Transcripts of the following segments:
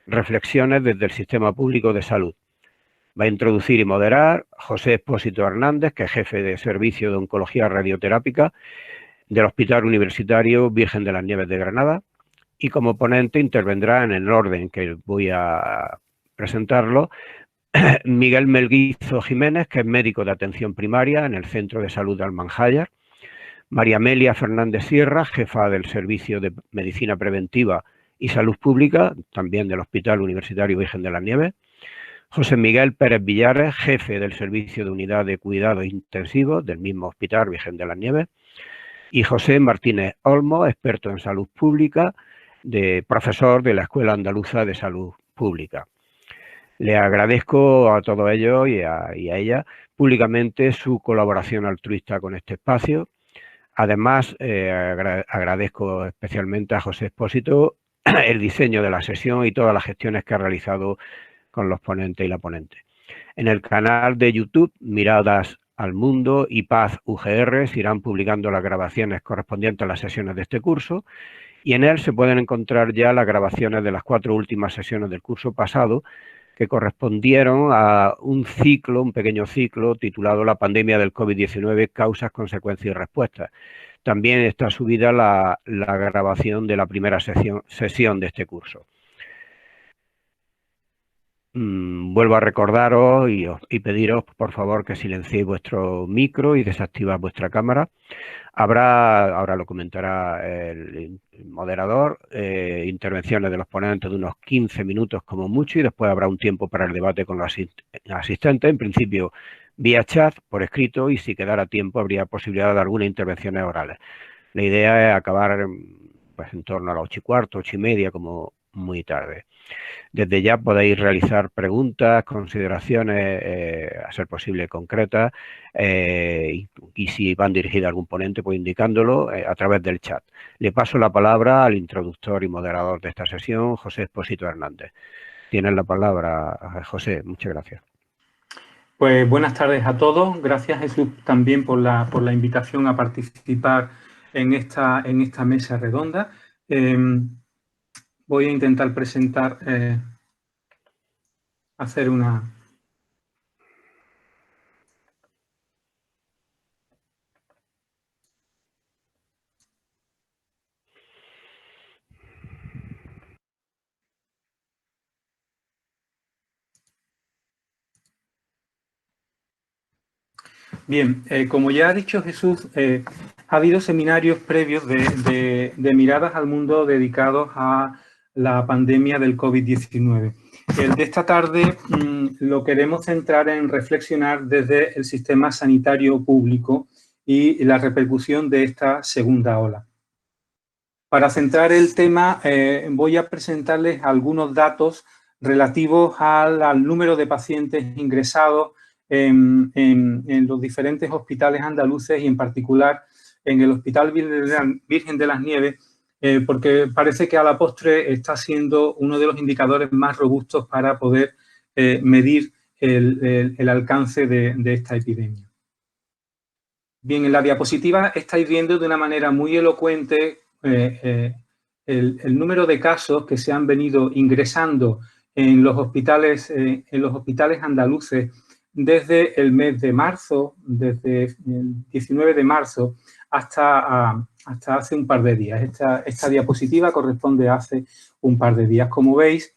Reflexiones desde el Sistema Público de Salud. Va a introducir y moderar José Expósito Hernández, que es jefe de Servicio de Oncología Radioterápica del Hospital Universitario Virgen de las Nieves de Granada, y como ponente intervendrá en el orden que voy a presentarlo Miguel Melguizo Jiménez, que es médico de atención primaria en el Centro de Salud de Almanjayar, María Amelia Fernández Sierra, jefa del Servicio de Medicina Preventiva y Salud Pública, también del Hospital Universitario Virgen de las Nieves, José Miguel Pérez Villares, jefe del Servicio de Unidad de Cuidados Intensivos del mismo Hospital Virgen de las Nieves, y José Martínez Olmo, experto en salud pública, profesor de la Escuela Andaluza de Salud Pública. Le agradezco a todos ellos y a ella públicamente su colaboración altruista con este espacio. Además, agradezco especialmente a José Expósito el diseño de la sesión y todas las gestiones que ha realizado con los ponentes y la ponente. En el canal de YouTube, Miradas al Mundo y Paz UGR, se irán publicando las grabaciones correspondientes a las sesiones de este curso, y en él se pueden encontrar ya las grabaciones de las 4 últimas sesiones del curso pasado, que correspondieron a un pequeño ciclo titulado La pandemia del COVID-19, causas, consecuencias y respuestas. También está subida la grabación de la primera sesión de este curso. Vuelvo a recordaros y pediros, por favor, que silenciéis vuestro micro y desactivad vuestra cámara. Ahora lo comentará el moderador, intervenciones de los ponentes de unos 15 minutos como mucho, y después habrá un tiempo para el debate con los asistentes, en principio vía chat, por escrito, y si quedara tiempo habría posibilidad de algunas intervenciones orales. La idea es acabar pues, en torno a las 8:15, 8:30, como muy tarde. Desde ya podéis realizar preguntas, consideraciones, a ser posible concretas, y si van dirigidas a algún ponente, pues indicándolo a través del chat. Le paso la palabra al introductor y moderador de esta sesión, José Expósito Hernández. Tienes la palabra, José. Muchas gracias. Pues buenas tardes a todos. Gracias, Jesús, también por la invitación a participar en esta mesa redonda. Voy a intentar presentar, hacer una... Bien, como ya ha dicho Jesús, ha habido seminarios previos de miradas al mundo dedicados a la pandemia del COVID-19. El de esta tarde lo queremos centrar en reflexionar desde el sistema sanitario público y la repercusión de esta segunda ola. Para centrar el tema, voy a presentarles algunos datos relativos al número de pacientes ingresados en los diferentes hospitales andaluces y en particular en el Hospital Virgen de las Nieves, porque parece que a la postre está siendo uno de los indicadores más robustos para poder medir el alcance de esta epidemia. Bien, en la diapositiva estáis viendo de una manera muy elocuente el número de casos que se han venido ingresando en los hospitales andaluces desde el mes de marzo, desde el 19 de marzo hasta hace un par de días. Esta diapositiva corresponde a hace un par de días. Como veis,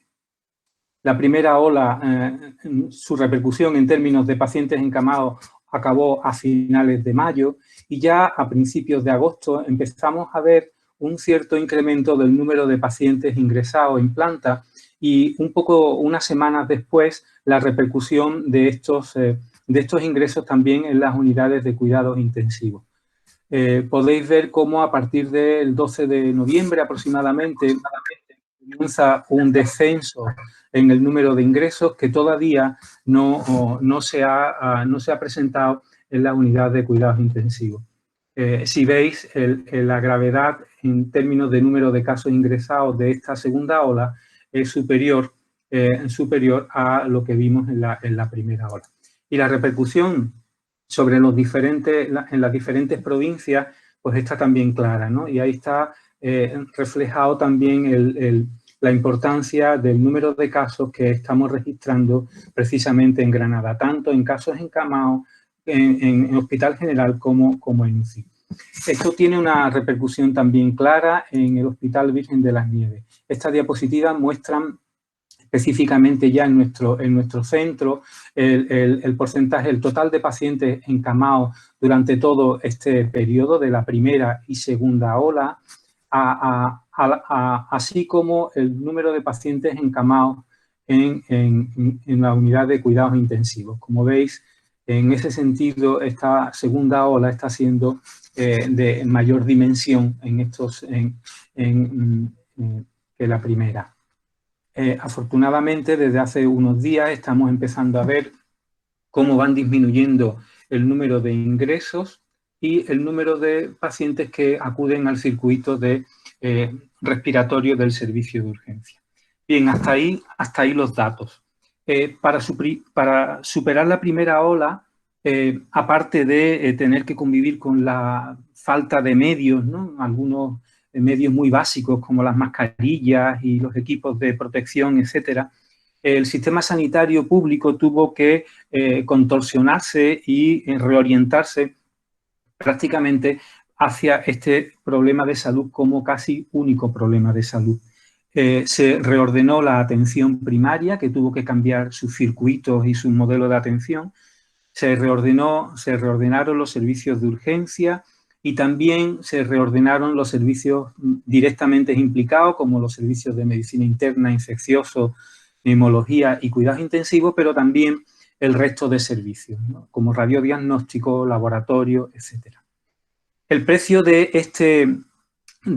la primera ola, su repercusión en términos de pacientes encamados acabó a finales de mayo y ya a principios de agosto empezamos a ver un cierto incremento del número de pacientes ingresados en planta y unas semanas después la repercusión de estos ingresos también en las unidades de cuidados intensivos. Podéis ver cómo a partir del 12 de noviembre aproximadamente comienza un descenso en el número de ingresos que todavía no se ha presentado en la unidad de cuidados intensivos. Si veis, la gravedad en términos de número de casos ingresados de esta segunda ola es superior a lo que vimos en la primera ola. Y la repercusión sobre en las diferentes provincias, pues está también clara, ¿no? Y ahí está reflejado también la importancia del número de casos que estamos registrando precisamente en Granada, tanto en casos encamados en Hospital General como en UCI. Esto tiene una repercusión también clara en el Hospital Virgen de las Nieves. Estas diapositivas muestran específicamente ya en nuestro centro el porcentaje, el total de pacientes encamados durante todo este periodo de la primera y segunda ola, así como el número de pacientes encamados en la unidad de cuidados intensivos. Como veis, en ese sentido, esta segunda ola está siendo de mayor dimensión que la primera. Afortunadamente, desde hace unos días estamos empezando a ver cómo van disminuyendo el número de ingresos y el número de pacientes que acuden al circuito de respiratorio del servicio de urgencia. Bien, hasta ahí los datos. Para superar la primera ola, aparte de tener que convivir con la falta de medios, ¿no? Algunos medios muy básicos como las mascarillas y los equipos de protección, etcétera, el sistema sanitario público tuvo que contorsionarse y reorientarse prácticamente hacia este problema de salud como casi único problema de salud. Se reordenó la atención primaria, que tuvo que cambiar sus circuitos y su modelo de atención. Se reordenaron los servicios de urgencia y también se reordenaron los servicios directamente implicados, como los servicios de medicina interna, infeccioso, neumología y cuidados intensivos, pero también el resto de servicios, ¿no? Como radiodiagnóstico, laboratorio, etc. El precio de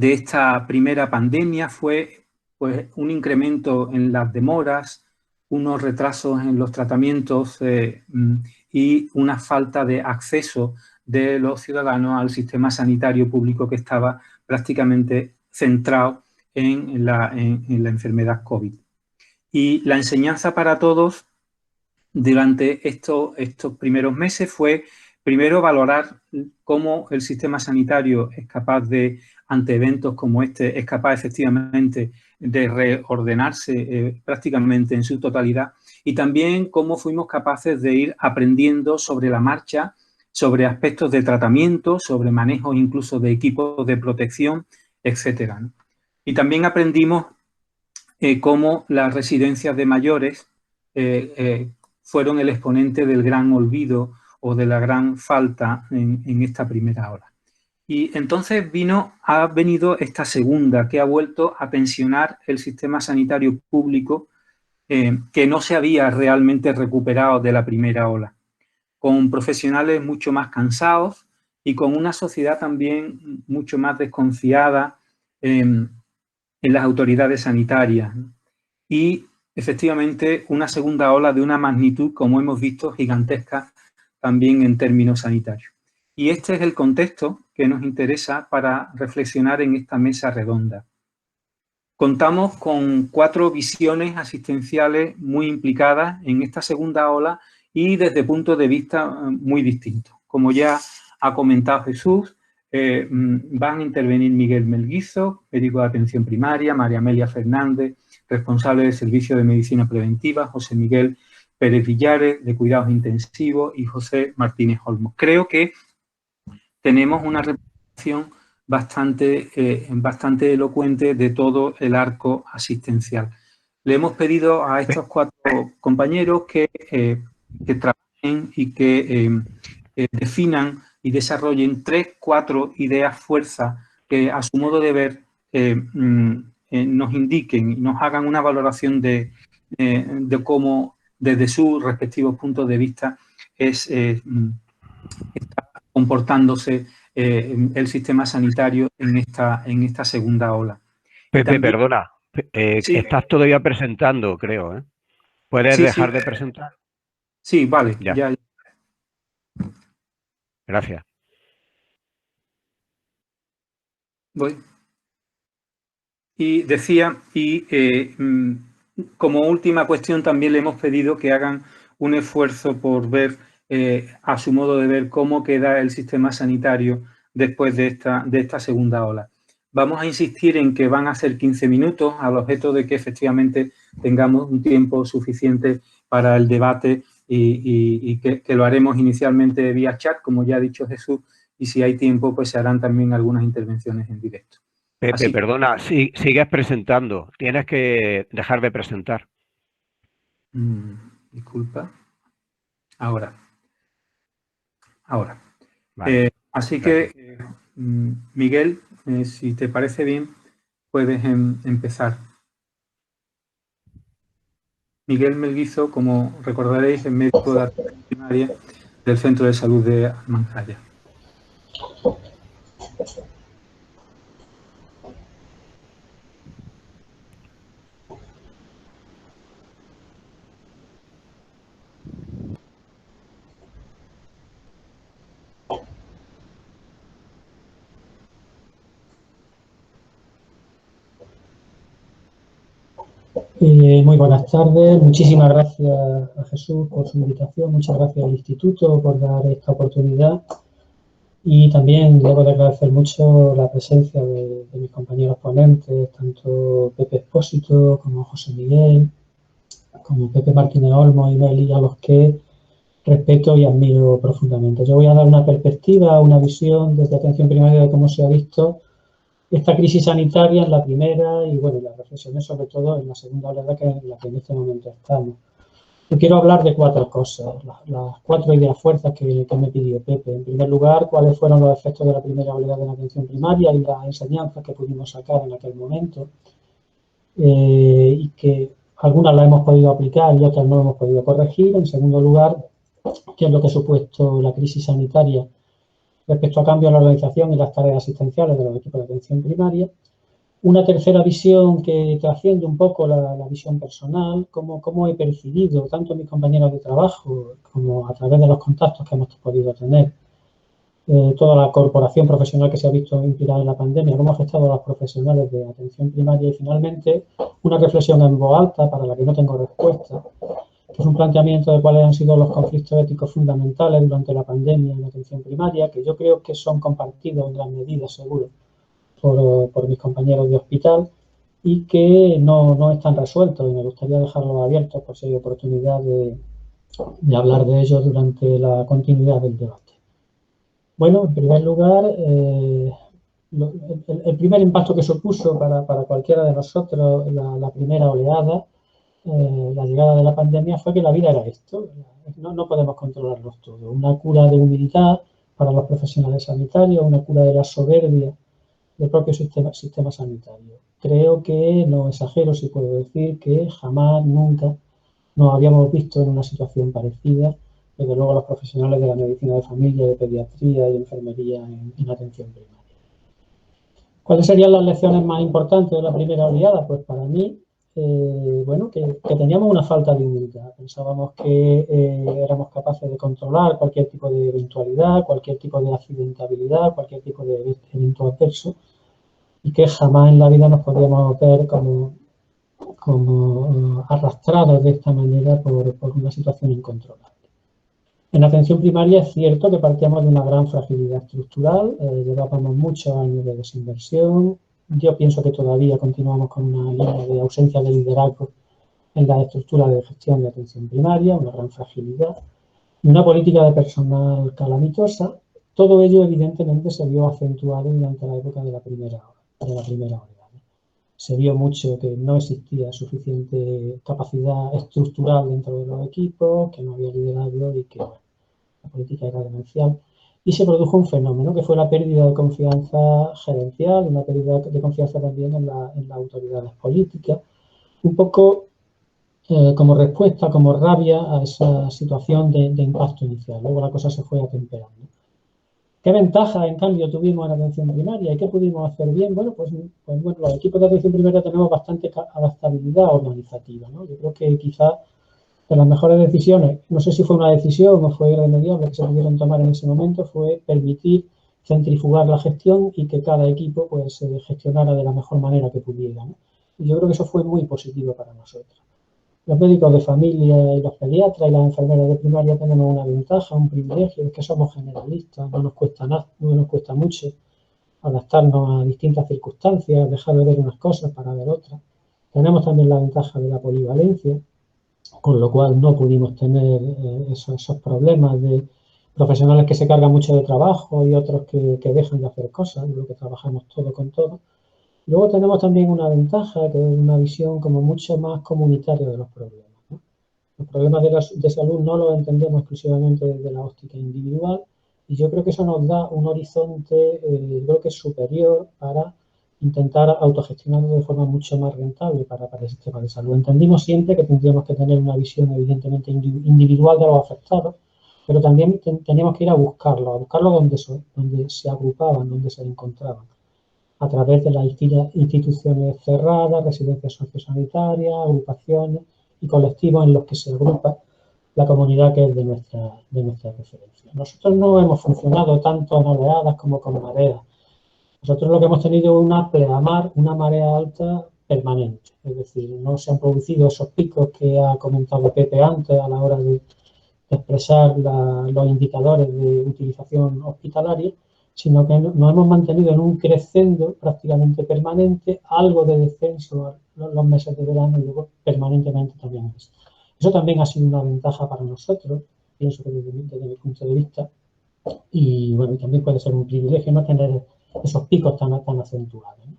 esta primera pandemia fue pues, un incremento en las demoras, unos retrasos en los tratamientos y una falta de acceso de los ciudadanos al sistema sanitario público que estaba prácticamente centrado en la enfermedad COVID. Y la enseñanza para todos durante estos primeros meses fue, primero, valorar cómo el sistema sanitario es capaz de, ante eventos como este, es capaz efectivamente de reordenarse prácticamente en su totalidad, y también cómo fuimos capaces de ir aprendiendo sobre la marcha, sobre aspectos de tratamiento, sobre manejo incluso de equipos de protección, etcétera, ¿no? Y también aprendimos cómo las residencias de mayores fueron el exponente del gran olvido o de la gran falta en esta primera ola. Y entonces ha venido esta segunda, que ha vuelto a tensionar el sistema sanitario público que no se había realmente recuperado de la primera ola, con profesionales mucho más cansados y con una sociedad también mucho más desconfiada en las autoridades sanitarias. Y efectivamente una segunda ola de una magnitud, como hemos visto, gigantesca también en términos sanitarios. Y este es el contexto que nos interesa para reflexionar en esta mesa redonda. Contamos con 4 visiones asistenciales muy implicadas en esta segunda ola y desde puntos de vista muy distintos. Como ya ha comentado Jesús, van a intervenir Miguel Melguizo, médico de atención primaria, María Amelia Fernández, responsable del Servicio de Medicina Preventiva, José Miguel Pérez Villares, de Cuidados Intensivos, y José Martínez Olmos. Creo que tenemos una representación bastante elocuente de todo el arco asistencial. Le hemos pedido a estos 4 compañeros que trabajen y que definan y desarrollen 3-4 ideas fuerza que a su modo de ver nos indiquen y nos hagan una valoración de cómo desde sus respectivos puntos de vista está comportándose el sistema sanitario en esta segunda ola. Pepe, también, perdona, sí, estás todavía presentando, creo, ¿eh? ¿Puedes dejar de presentar? Sí, vale, ya. Gracias. Voy. Y decía, como última cuestión también le hemos pedido que hagan un esfuerzo por ver, a su modo de ver, cómo queda el sistema sanitario después de esta segunda ola. Vamos a insistir en que van a ser 15 minutos al objeto de que efectivamente tengamos un tiempo suficiente para el debate y que lo haremos inicialmente vía chat, como ya ha dicho Jesús, y si hay tiempo, pues se harán también algunas intervenciones en directo. Pepe, perdona, sigues presentando. Tienes que dejar de presentar. Disculpa. Ahora. Vale. Así que, Miguel, si te parece bien, puedes empezar. Miguel Melguizo, como recordaréis, es médico de atención primaria del Centro de Salud de Almanzaya. Muy buenas tardes, muchísimas gracias a Jesús por su invitación, muchas gracias al Instituto por dar esta oportunidad y también debo de agradecer mucho la presencia de mis compañeros ponentes, tanto Pepe Expósito como José Miguel, como Pepe Martínez Olmo y Meli, a los que respeto y admiro profundamente. Yo voy a dar una perspectiva, una visión desde atención primaria de cómo se ha visto esta crisis sanitaria en la primera y, bueno, las reflexiones sobre todo en la segunda oleada, que en la que en este momento estamos. Yo quiero hablar de 4 cosas, las 4 ideas fuerzas que me pidió Pepe. En primer lugar, cuáles fueron los efectos de la primera oleada en la atención primaria y las enseñanzas que pudimos sacar en aquel momento, y que algunas las hemos podido aplicar y otras no hemos podido corregir. En segundo lugar, qué es lo que ha supuesto la crisis sanitaria respecto a cambios en la organización y las tareas asistenciales de los equipos de atención primaria. Una tercera visión que trasciende un poco la visión personal, cómo he percibido tanto mis compañeros de trabajo como a través de los contactos que hemos podido tener, toda la corporación profesional que se ha visto inspirada en la pandemia, cómo ha afectado a los profesionales de atención primaria y finalmente una reflexión en voz alta para la que no tengo respuesta, que es un planteamiento de cuáles han sido los conflictos éticos fundamentales durante la pandemia en la atención primaria, que yo creo que son compartidos en gran medida, seguro, por mis compañeros de hospital y que no están resueltos y me gustaría dejarlos abiertos por si hay oportunidad de hablar de ellos durante la continuidad del debate. Bueno, en primer lugar, el primer impacto que supuso para cualquiera de nosotros la primera oleada, la llegada de la pandemia, fue que la vida era esto, no podemos controlarlos todo. Una cura de humildad para los profesionales sanitarios, una cura de la soberbia del propio sistema sanitario. Creo que no exagero si puedo decir que jamás, nunca nos habíamos visto en una situación parecida, desde luego los profesionales de la medicina de familia, de pediatría y enfermería en atención primaria. ¿Cuáles serían las lecciones más importantes de la primera oleada? Pues para mí, bueno, que teníamos una falta de humildad. Pensábamos que éramos capaces de controlar cualquier tipo de eventualidad, cualquier tipo de accidentabilidad, cualquier tipo de evento adverso y que jamás en la vida nos podíamos ver como arrastrados de esta manera por una situación incontrolable. En atención primaria es cierto que partíamos de una gran fragilidad estructural, llevábamos muchos años de desinversión. Yo pienso que todavía continuamos con una línea de ausencia de liderazgo en la estructura de gestión de atención primaria, una gran fragilidad, y una política de personal calamitosa. Todo ello evidentemente se vio acentuado durante la época de la primera oleada. Se vio mucho que no existía suficiente capacidad estructural dentro de los equipos, que no había liderazgo y que bueno, la política era demencial. Y se produjo un fenómeno que fue la pérdida de confianza gerencial, una pérdida de confianza también en las autoridades políticas, un poco como respuesta, como rabia a esa situación de impacto inicial. Luego la cosa se fue atemperando. ¿Qué ventajas, en cambio, tuvimos en atención primaria y qué pudimos hacer bien? Bueno, pues bueno, los equipos de atención primaria tenemos bastante adaptabilidad organizativa, ¿no? Yo creo que quizás de las mejores decisiones, no sé si fue una decisión o fue irremediable que se pudieron tomar en ese momento, fue permitir centrifugar la gestión y que cada equipo pues se gestionara de la mejor manera que pudiera, ¿no? Y yo creo que eso fue muy positivo para nosotros. Los médicos de familia y los pediatras y las enfermeras de primaria tenemos una ventaja, un privilegio, es que somos generalistas, no nos cuesta nada, no nos cuesta mucho adaptarnos a distintas circunstancias, dejar de ver unas cosas para ver otras. Tenemos también la ventaja de la polivalencia, con lo cual no pudimos tener esos problemas de profesionales que se cargan mucho de trabajo y otros que dejan de hacer cosas, lo que trabajamos todo con todo. Luego tenemos también una ventaja, que es una visión como mucho más comunitaria de los problemas, ¿no? Los problemas de salud no los entendemos exclusivamente desde la óptica individual y yo creo que eso nos da un horizonte, creo que es superior para intentar autogestionarlo de forma mucho más rentable para el sistema de salud. Entendimos siempre que tendríamos que tener una visión evidentemente individual de los afectados, pero también teníamos que ir a buscarlos donde se agrupaban, donde se encontraban, a través de las instituciones cerradas, residencias sociosanitarias, agrupaciones y colectivos en los que se agrupa la comunidad que es de nuestra referencia. Nosotros no hemos funcionado tanto en oleadas como con mareas. Nosotros lo que hemos tenido es una pleamar, una marea alta permanente, es decir, no se han producido esos picos que ha comentado Pepe antes a la hora de expresar los indicadores de utilización hospitalaria, sino que nos hemos mantenido en un crescendo prácticamente permanente, algo de descenso los meses de verano y luego permanentemente también es. Eso también ha sido una ventaja para nosotros, pienso que desde mi punto de vista, y bueno, también puede ser un privilegio no tener esos picos tan acentuados, ¿no?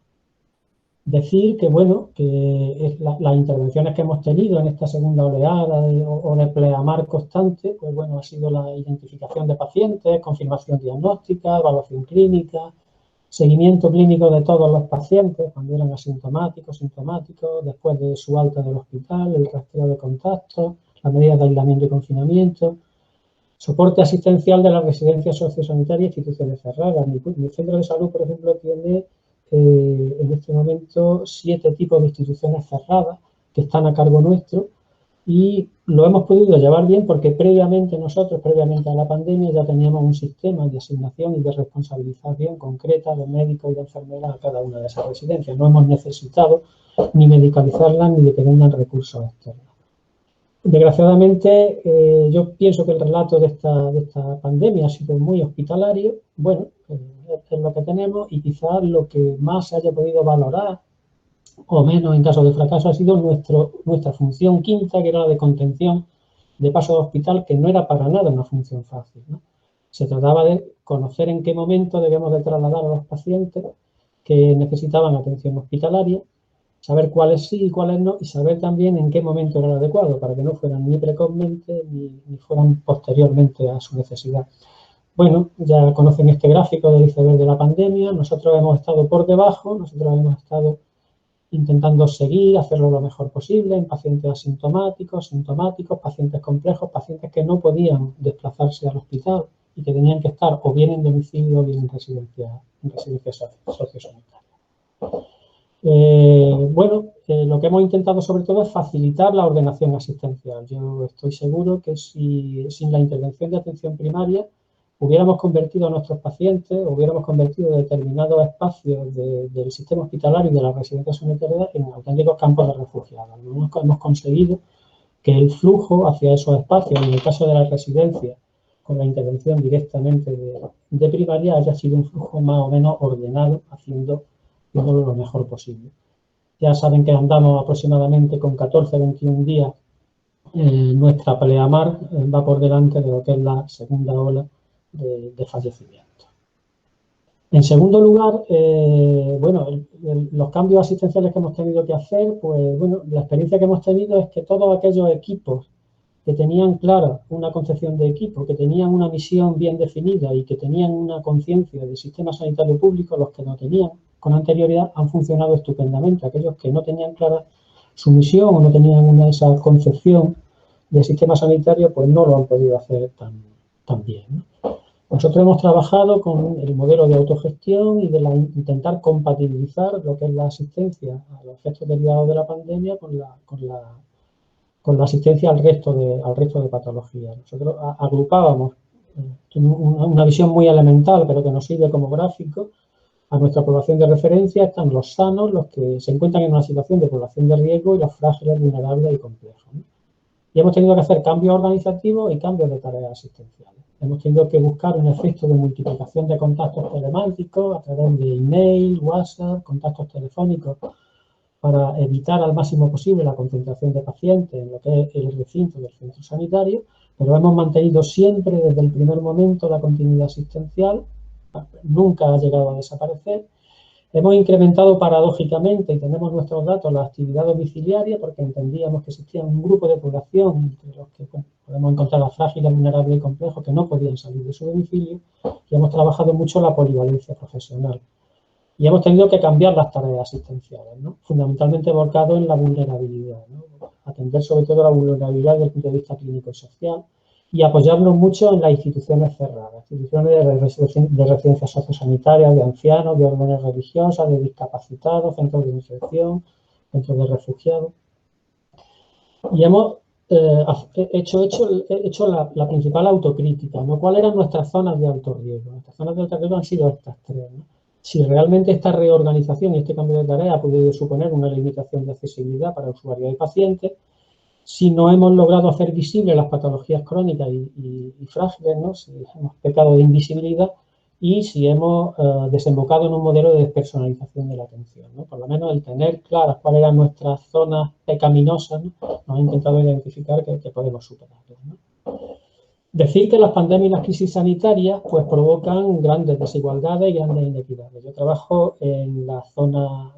Decir que, bueno, que las intervenciones que hemos tenido en esta segunda oleada o de pleamar constante, pues bueno, ha sido la identificación de pacientes, confirmación diagnóstica, evaluación clínica, seguimiento clínico de todos los pacientes cuando eran asintomáticos, sintomáticos, después de su alta del hospital, el rastreo de contactos, las medidas de aislamiento y confinamiento, soporte asistencial de las residencias sociosanitarias e instituciones cerradas. Mi centro de salud, por ejemplo, tiene en este momento 7 tipos de instituciones cerradas que están a cargo nuestro y lo hemos podido llevar bien porque previamente a la pandemia, ya teníamos un sistema de asignación y de responsabilización concreta de médicos y de enfermeras a cada una de esas residencias. No hemos necesitado ni medicalizarlas ni de que vengan recursos externos. Desgraciadamente, yo pienso que el relato de esta pandemia ha sido muy hospitalario. Bueno, es lo que tenemos y quizás lo que más se haya podido valorar, o menos en caso de fracaso, ha sido nuestra función quinta, que era la de contención de paso de hospital, que no era para nada una función fácil, ¿no? Se trataba de conocer en qué momento debíamos de trasladar a los pacientes que necesitaban atención hospitalaria, saber cuáles sí y cuáles no, y saber también en qué momento era el adecuado, para que no fueran ni precozmente ni fueran posteriormente a su necesidad. Bueno, ya conocen este gráfico del iceberg de la pandemia. Nosotros hemos estado por debajo, nosotros hemos estado intentando seguir, hacerlo lo mejor posible en pacientes asintomáticos, sintomáticos, pacientes complejos, pacientes que no podían desplazarse al hospital y que tenían que estar o bien en domicilio o bien en residencia sociosanitaria. Lo que hemos intentado sobre todo es facilitar la ordenación asistencial. Yo estoy seguro que sin la intervención de atención primaria hubiéramos convertido a nuestros pacientes, hubiéramos convertido determinados espacios del sistema hospitalario y de la residencia sanitaria en auténticos campos de refugiados. Hemos conseguido que el flujo hacia esos espacios, en el caso de la residencia, con la intervención directamente de primaria, haya sido un flujo más o menos ordenado, haciéndolo lo mejor posible. Ya saben que andamos aproximadamente con 14-21 días. Nuestra pleamar va por delante de lo que es la segunda ola de fallecimiento. En segundo lugar, los cambios asistenciales que hemos tenido que hacer, pues bueno, la experiencia que hemos tenido es que todos aquellos equipos que tenían clara una concepción de equipo, que tenían una misión bien definida y que tenían una conciencia del sistema sanitario público, los que no tenían con anterioridad, han funcionado estupendamente. Aquellos que no tenían clara su misión o no tenían esa concepción del sistema sanitario, pues no lo han podido hacer tan bien, ¿no? Nosotros hemos trabajado con el modelo de autogestión y de intentar compatibilizar lo que es la asistencia a los efectos derivados de la pandemia con la asistencia al resto de patologías. Nosotros agrupábamos una visión muy elemental, pero que nos sirve como gráfico. A nuestra población de referencia están los sanos, los que se encuentran en una situación de población de riesgo, y los frágiles, vulnerables y complejos, ¿no? y hemos tenido que hacer cambios organizativos y cambios de tareas asistenciales. Hemos tenido que buscar un efecto de multiplicación de contactos telemáticos a través de email, WhatsApp, contactos telefónicos, para evitar al máximo posible la concentración de pacientes en lo que es el recinto del centro sanitario, pero hemos mantenido siempre desde el primer momento la continuidad asistencial, nunca ha llegado a desaparecer. Hemos incrementado paradójicamente, y tenemos nuestros datos, la actividad domiciliaria, porque entendíamos que existía un grupo de población entre los que podemos encontrar a frágiles, vulnerables y complejos que no podían salir de su domicilio, y hemos trabajado mucho la polivalencia profesional. Y hemos tenido que cambiar las tareas asistenciales, ¿no? Fundamentalmente volcado en la vulnerabilidad, ¿no? Atender sobre todo la vulnerabilidad desde el punto de vista clínico y social, y apoyarnos mucho en las instituciones cerradas, instituciones de residencias sociosanitarias, de ancianos, de órdenes religiosas, de discapacitados, centros de inserción, centros de refugiados. Y hemos hecho la principal autocrítica, ¿no? ¿Cuáles eran nuestras zonas de alto riesgo? Nuestras zonas de alto riesgo han sido estas tres, ¿no? Si realmente esta reorganización y este cambio de tarea ha podido suponer una limitación de accesibilidad para usuarios y pacientes, si no hemos logrado hacer visibles las patologías crónicas y frágiles, ¿no? Si hemos pecado de invisibilidad y si hemos desembocado en un modelo de despersonalización de la atención, ¿no? Por lo menos el tener claras cuáles eran nuestras zonas pecaminosas, ¿no? Nos ha intentado identificar que podemos superarlas, ¿no? Decir que las pandemias y las crisis sanitarias pues provocan grandes desigualdades y grandes inequidades. Yo trabajo en la zona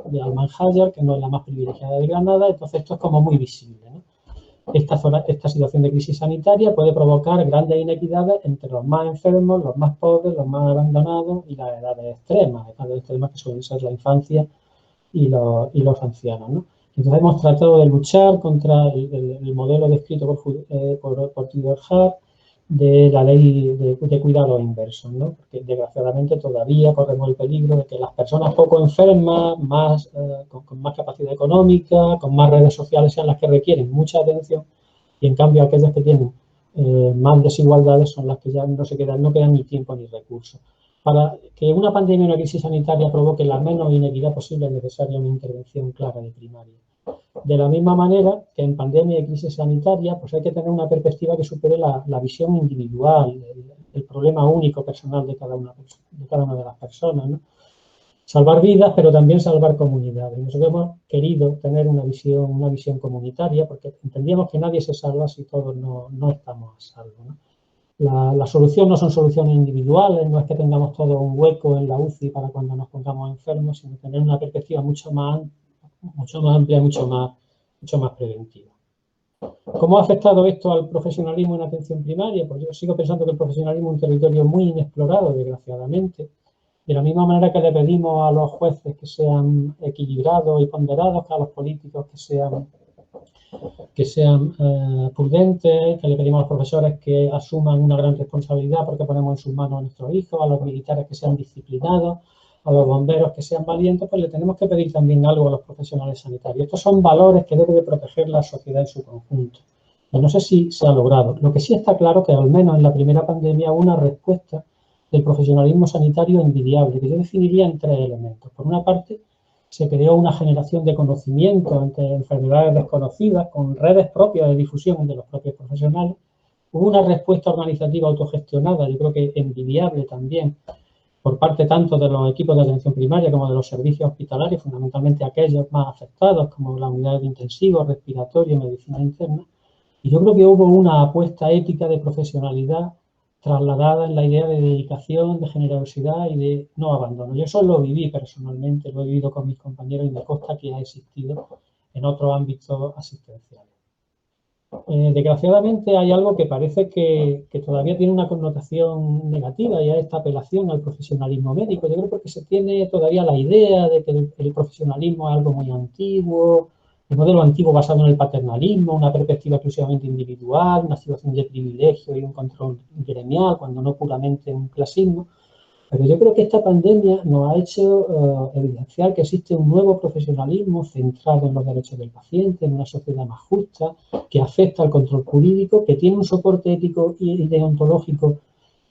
de Almanjayar, que no es la más privilegiada de Granada, entonces esto es como muy visible, ¿no? Esta situación de crisis sanitaria puede provocar grandes inequidades entre los más enfermos, los más pobres, los más abandonados y las edades extremas que suelen ser la infancia y los ancianos, ¿no? Entonces hemos tratado de luchar contra el modelo descrito por Theodor Hart de la ley de cuidado inverso, ¿no? Porque desgraciadamente todavía corremos el peligro de que las personas poco enfermas, con más capacidad económica, con más redes sociales sean las que requieren mucha atención, y en cambio aquellas que tienen más desigualdades son las que ya no quedan ni tiempo ni recursos. Para que una pandemia o una crisis sanitaria provoque la menos inequidad posible es necesaria una intervención clara de primaria. De la misma manera que en pandemia y crisis sanitaria, pues hay que tener una perspectiva que supere la visión individual, el problema único personal de cada una de las personas, ¿no? Salvar vidas, pero también salvar comunidades. Nosotros hemos querido tener una visión comunitaria porque entendíamos que nadie se salva si todos no estamos a salvo, ¿no? La solución no son soluciones individuales, no es que tengamos todo un hueco en la UCI para cuando nos pongamos enfermos, sino tener una perspectiva mucho más amplia, mucho más preventiva. ¿Cómo ha afectado esto al profesionalismo en atención primaria? Pues yo sigo pensando que el profesionalismo es un territorio muy inexplorado, desgraciadamente. De la misma manera que le pedimos a los jueces que sean equilibrados y ponderados, que a los políticos que sean prudentes, que le pedimos a los profesores que asuman una gran responsabilidad porque ponemos en sus manos a nuestros hijos, a los militares que sean disciplinados, a los bomberos que sean valientes, pues le tenemos que pedir también algo a los profesionales sanitarios. Estos son valores que debe de proteger la sociedad en su conjunto. Y no sé si se ha logrado. Lo que sí está claro que al menos en la primera pandemia hubo una respuesta del profesionalismo sanitario envidiable, que yo definiría en tres elementos. Por una parte, se creó una generación de conocimiento ante enfermedades desconocidas con redes propias de difusión de los propios profesionales. Hubo una respuesta organizativa autogestionada, yo creo que envidiable también, por parte tanto de los equipos de atención primaria como de los servicios hospitalarios, fundamentalmente aquellos más afectados, como la unidad de intensivos, respiratorio y medicina interna. Y yo creo que hubo una apuesta ética de profesionalidad trasladada en la idea de dedicación, de generosidad y de no abandono. Yo eso lo viví personalmente, lo he vivido con mis compañeros y me consta que ha existido en otros ámbitos asistenciales. Desgraciadamente hay algo que parece que todavía tiene una connotación negativa y es esta apelación al profesionalismo médico. Yo creo que se tiene todavía la idea de que el profesionalismo es algo muy antiguo, el modelo antiguo basado en el paternalismo, una perspectiva exclusivamente individual, una situación de privilegio y un control gremial, cuando no puramente un clasismo. Pero yo creo que esta pandemia nos ha hecho evidenciar que existe un nuevo profesionalismo centrado en los derechos del paciente, en una sociedad más justa, que afecta al control jurídico, que tiene un soporte ético y deontológico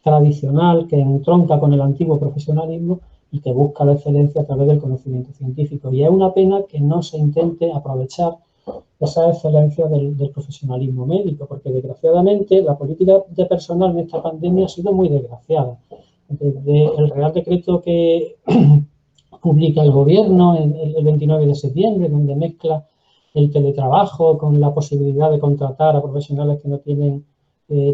tradicional, que entronca con el antiguo profesionalismo y que busca la excelencia a través del conocimiento científico. Y es una pena que no se intente aprovechar esa excelencia del profesionalismo médico, porque desgraciadamente la política de personal en esta pandemia ha sido muy desgraciada. Desde el Real Decreto que publica el Gobierno el 29 de septiembre, donde mezcla el teletrabajo con la posibilidad de contratar a profesionales que no tienen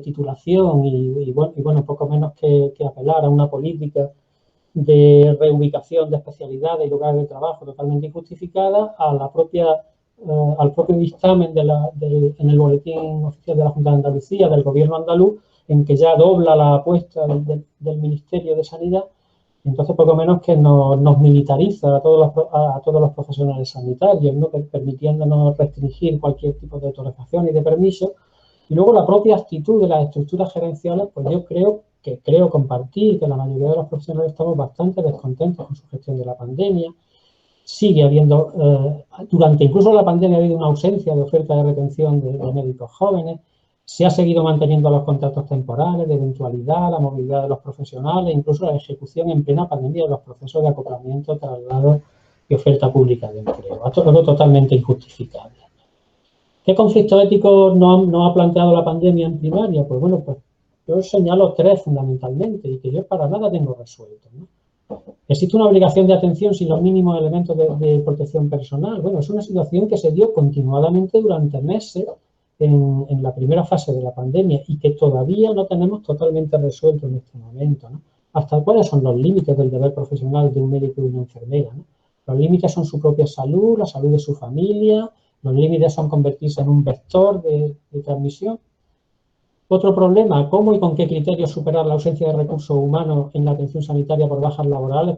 titulación y bueno, poco menos que apelar a una política de reubicación de especialidades y lugares de trabajo totalmente injustificada, a la propia, al propio dictamen en el boletín oficial de la Junta de Andalucía, del Gobierno andaluz, en que ya dobla la apuesta del Ministerio de Sanidad. Entonces, poco menos que nos militariza a todos los profesionales sanitarios, ¿no? Permitiéndonos restringir cualquier tipo de autorización y de permiso. Y luego la propia actitud de las estructuras gerenciales, pues yo creo compartir que la mayoría de los profesionales estamos bastante descontentos con su gestión de la pandemia. Sigue habiendo, durante incluso la pandemia ha habido una ausencia de oferta de retención de médicos jóvenes. Se ha seguido manteniendo los contratos temporales de eventualidad, la movilidad de los profesionales, incluso la ejecución en plena pandemia de los procesos de acoplamiento, traslado y oferta pública de empleo. Todo totalmente injustificable. ¿Qué conflictos éticos no ha planteado la pandemia en primaria? Pues bueno, pues yo señalo 3 fundamentalmente y que yo para nada tengo resueltos, ¿no? ¿Existe una obligación de atención sin los mínimos elementos de protección personal? Bueno, es una situación que se dio continuadamente durante meses en la primera fase de la pandemia y que todavía no tenemos totalmente resuelto en este momento, ¿no? ¿Hasta cuáles son los límites del deber profesional de un médico y una enfermera, ¿no? Los límites son su propia salud, la salud de su familia, los límites son convertirse en un vector de transmisión. Otro problema, ¿cómo y con qué criterios superar la ausencia de recursos humanos en la atención sanitaria por bajas laborales,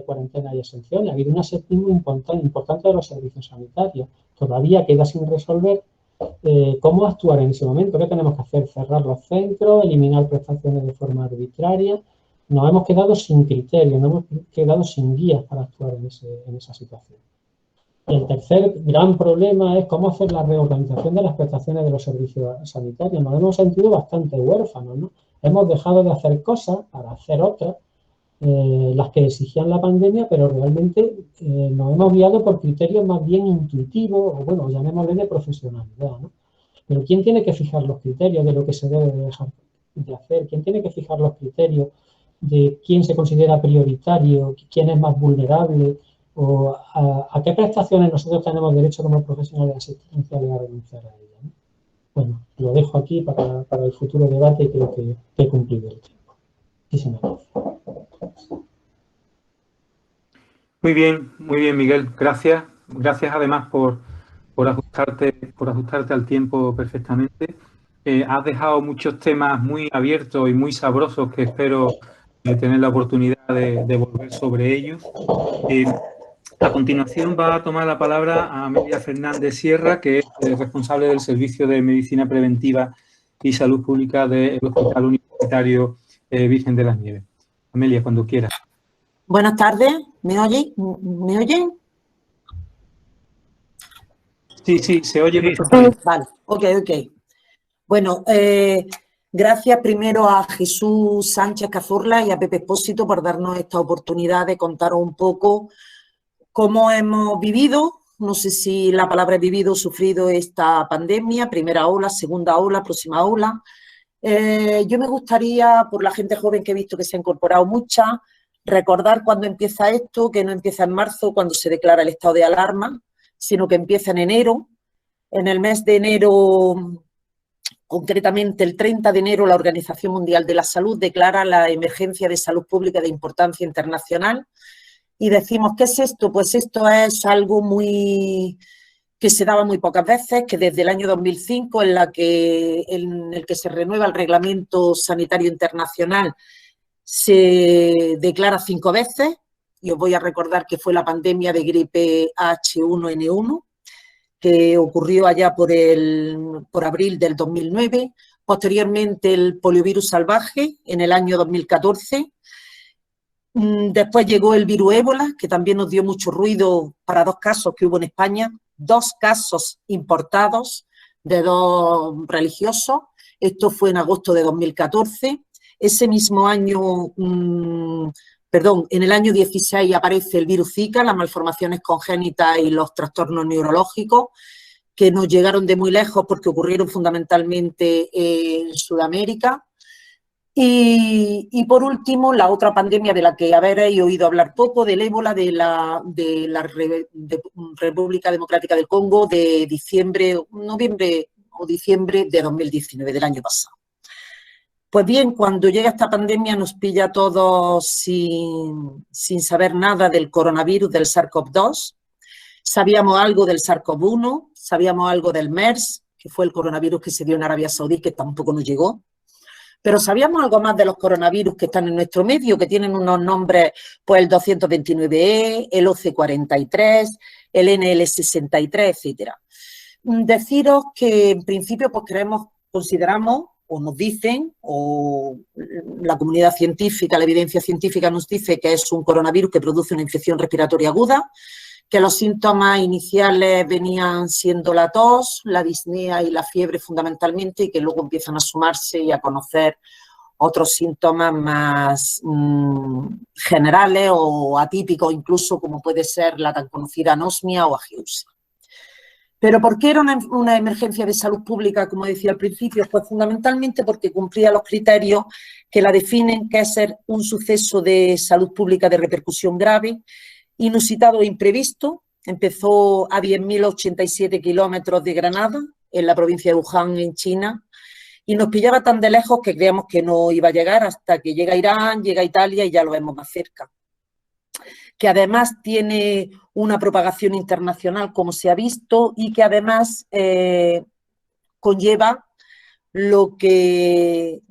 cuarentena y exenciones? Ha habido un aspecto importante de los servicios sanitarios. Todavía queda sin resolver cómo actuar en ese momento. ¿Qué tenemos que hacer? Cerrar los centros, eliminar prestaciones de forma arbitraria. Nos hemos quedado sin criterios, nos hemos quedado sin guías para actuar en esa situación. Y el tercer gran problema es cómo hacer la reorganización de las prestaciones de los servicios sanitarios. Nos hemos sentido bastante huérfanos, ¿no? Hemos dejado de hacer cosas para hacer otras, las que exigían la pandemia, pero realmente nos hemos guiado por criterios más bien intuitivos, o bueno, llamémosle de profesionalidad, ¿no? Pero ¿quién tiene que fijar los criterios de lo que se debe dejar de hacer? ¿Quién tiene que fijar los criterios de quién se considera prioritario, quién es más vulnerable, o a qué prestaciones nosotros tenemos derecho como profesionales asistenciales a renunciar a ellas, ¿no? Bueno, lo dejo aquí para el futuro debate y creo que he cumplido el tiempo. Muchísimas gracias. Muy bien, Miguel. Gracias. Gracias además por ajustarte al tiempo perfectamente. Has dejado muchos temas muy abiertos y muy sabrosos que espero tener la oportunidad de volver sobre ellos. A continuación va a tomar la palabra a Amelia Fernández Sierra, que es responsable del Servicio de Medicina Preventiva y Salud Pública del Hospital Universitario Virgen de las Nieves. Amelia, cuando quieras. Buenas tardes. ¿Me oyen? ¿Me oyen? Sí, se oye perfectamente. Vale, ok. Bueno, gracias primero a Jesús Sánchez Cazorla y a Pepe Espósito por darnos esta oportunidad de contaros un poco cómo hemos vivido, no sé si la palabra vivido o sufrido esta pandemia, primera ola, segunda ola, próxima ola. Yo me gustaría, por la gente joven que he visto que se ha incorporado mucha, recordar cuándo empieza esto, que no empieza en marzo cuando se declara el estado de alarma, sino que empieza en enero. En el mes de enero, concretamente el 30 de enero, la Organización Mundial de la Salud declara la emergencia de salud pública de importancia internacional. Y decimos, ¿qué es esto? Pues esto es algo que se daba muy pocas veces, que desde el año 2005, en el que se renueva el Reglamento Sanitario Internacional, se declara 5 veces. Y os voy a recordar que fue la pandemia de gripe H1N1, que ocurrió allá por abril del 2009. Posteriormente, el poliovirus salvaje en el año 2014. Después llegó el virus ébola, que también nos dio mucho ruido para 2 casos que hubo en España, 2 casos importados de 2 religiosos. Esto fue en agosto de 2014. Ese mismo año perdón, en el año 16 aparece el virus Zika, las malformaciones congénitas y los trastornos neurológicos, que nos llegaron de muy lejos porque ocurrieron fundamentalmente en Sudamérica. Y por último, la otra pandemia de la que habréis oído hablar poco, del ébola de la República Democrática del Congo de noviembre o diciembre de 2019, del año pasado. Pues bien, cuando llega esta pandemia nos pilla a todos sin saber nada del coronavirus, del SARS-CoV-2. Sabíamos algo del SARS-CoV-1, sabíamos algo del MERS, que fue el coronavirus que se dio en Arabia Saudí, que tampoco nos llegó. Pero sabíamos algo más de los coronavirus que están en nuestro medio, que tienen unos nombres, pues el 229E, el OC43, el NL63, etcétera. Deciros que en principio pues consideramos, o nos dicen, o la comunidad científica, la evidencia científica nos dice que es un coronavirus que produce una infección respiratoria aguda, que los síntomas iniciales venían siendo la tos, la disnea y la fiebre fundamentalmente, y que luego empiezan a sumarse y a conocer otros síntomas más generales o atípicos, incluso como puede ser la tan conocida anosmia o agiousia. ¿Pero por qué era una emergencia de salud pública, como decía al principio? Pues fundamentalmente porque cumplía los criterios que la definen, que es ser un suceso de salud pública de repercusión grave, inusitado e imprevisto. Empezó a 10.087 kilómetros de Granada, en la provincia de Wuhan, en China, y nos pillaba tan de lejos que creíamos que no iba a llegar hasta que llega Irán, llega Italia y ya lo vemos más cerca. Que además tiene una propagación internacional, como se ha visto, y que además conlleva lo que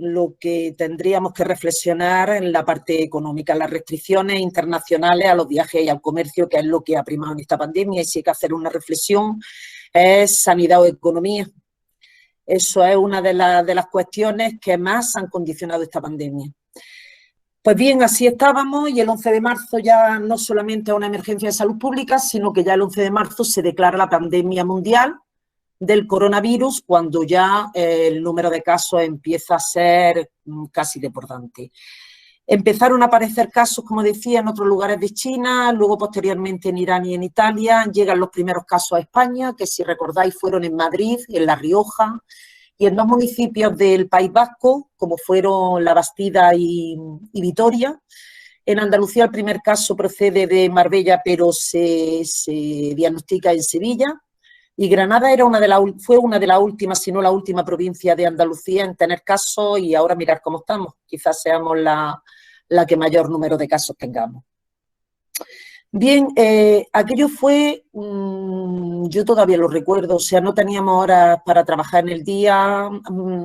tendríamos que reflexionar en la parte económica, las restricciones internacionales a los viajes y al comercio, que es lo que ha primado en esta pandemia, y si hay que hacer una reflexión es sanidad o economía. Eso es una de las cuestiones que más han condicionado esta pandemia. Pues bien, así estábamos, y el 11 de marzo ya no solamente es una emergencia de salud pública, sino que ya el 11 de marzo se declara la pandemia mundial del coronavirus, cuando ya el número de casos empieza a ser casi desbordante. Empezaron a aparecer casos, como decía, en otros lugares de China, luego posteriormente en Irán y en Italia. Llegan los primeros casos a España, que si recordáis fueron en Madrid, en La Rioja, y en dos municipios del País Vasco, como fueron La Bastida y Vitoria. En Andalucía el primer caso procede de Marbella, pero se diagnostica en Sevilla. Y Granada fue una de las últimas, si no la última provincia de Andalucía en tener casos, y ahora mirad cómo estamos. Quizás seamos la que mayor número de casos tengamos. Bien, aquello fue, yo todavía lo recuerdo, o sea, no teníamos horas para trabajar en el día,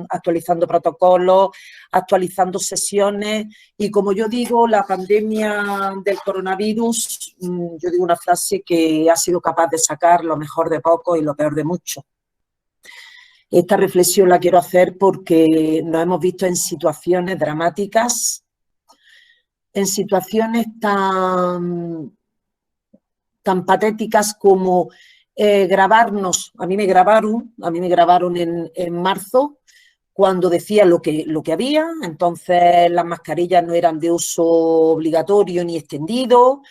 actualizando protocolos, actualizando sesiones, y como yo digo, la pandemia del coronavirus, yo digo una frase que ha sido capaz de sacar lo mejor de poco y lo peor de mucho. Esta reflexión la quiero hacer porque nos hemos visto en situaciones dramáticas, en situaciones tan patéticas como grabarnos. A mí me grabaron en marzo, cuando decía lo que había. Entonces las mascarillas no eran de uso obligatorio ni extendido,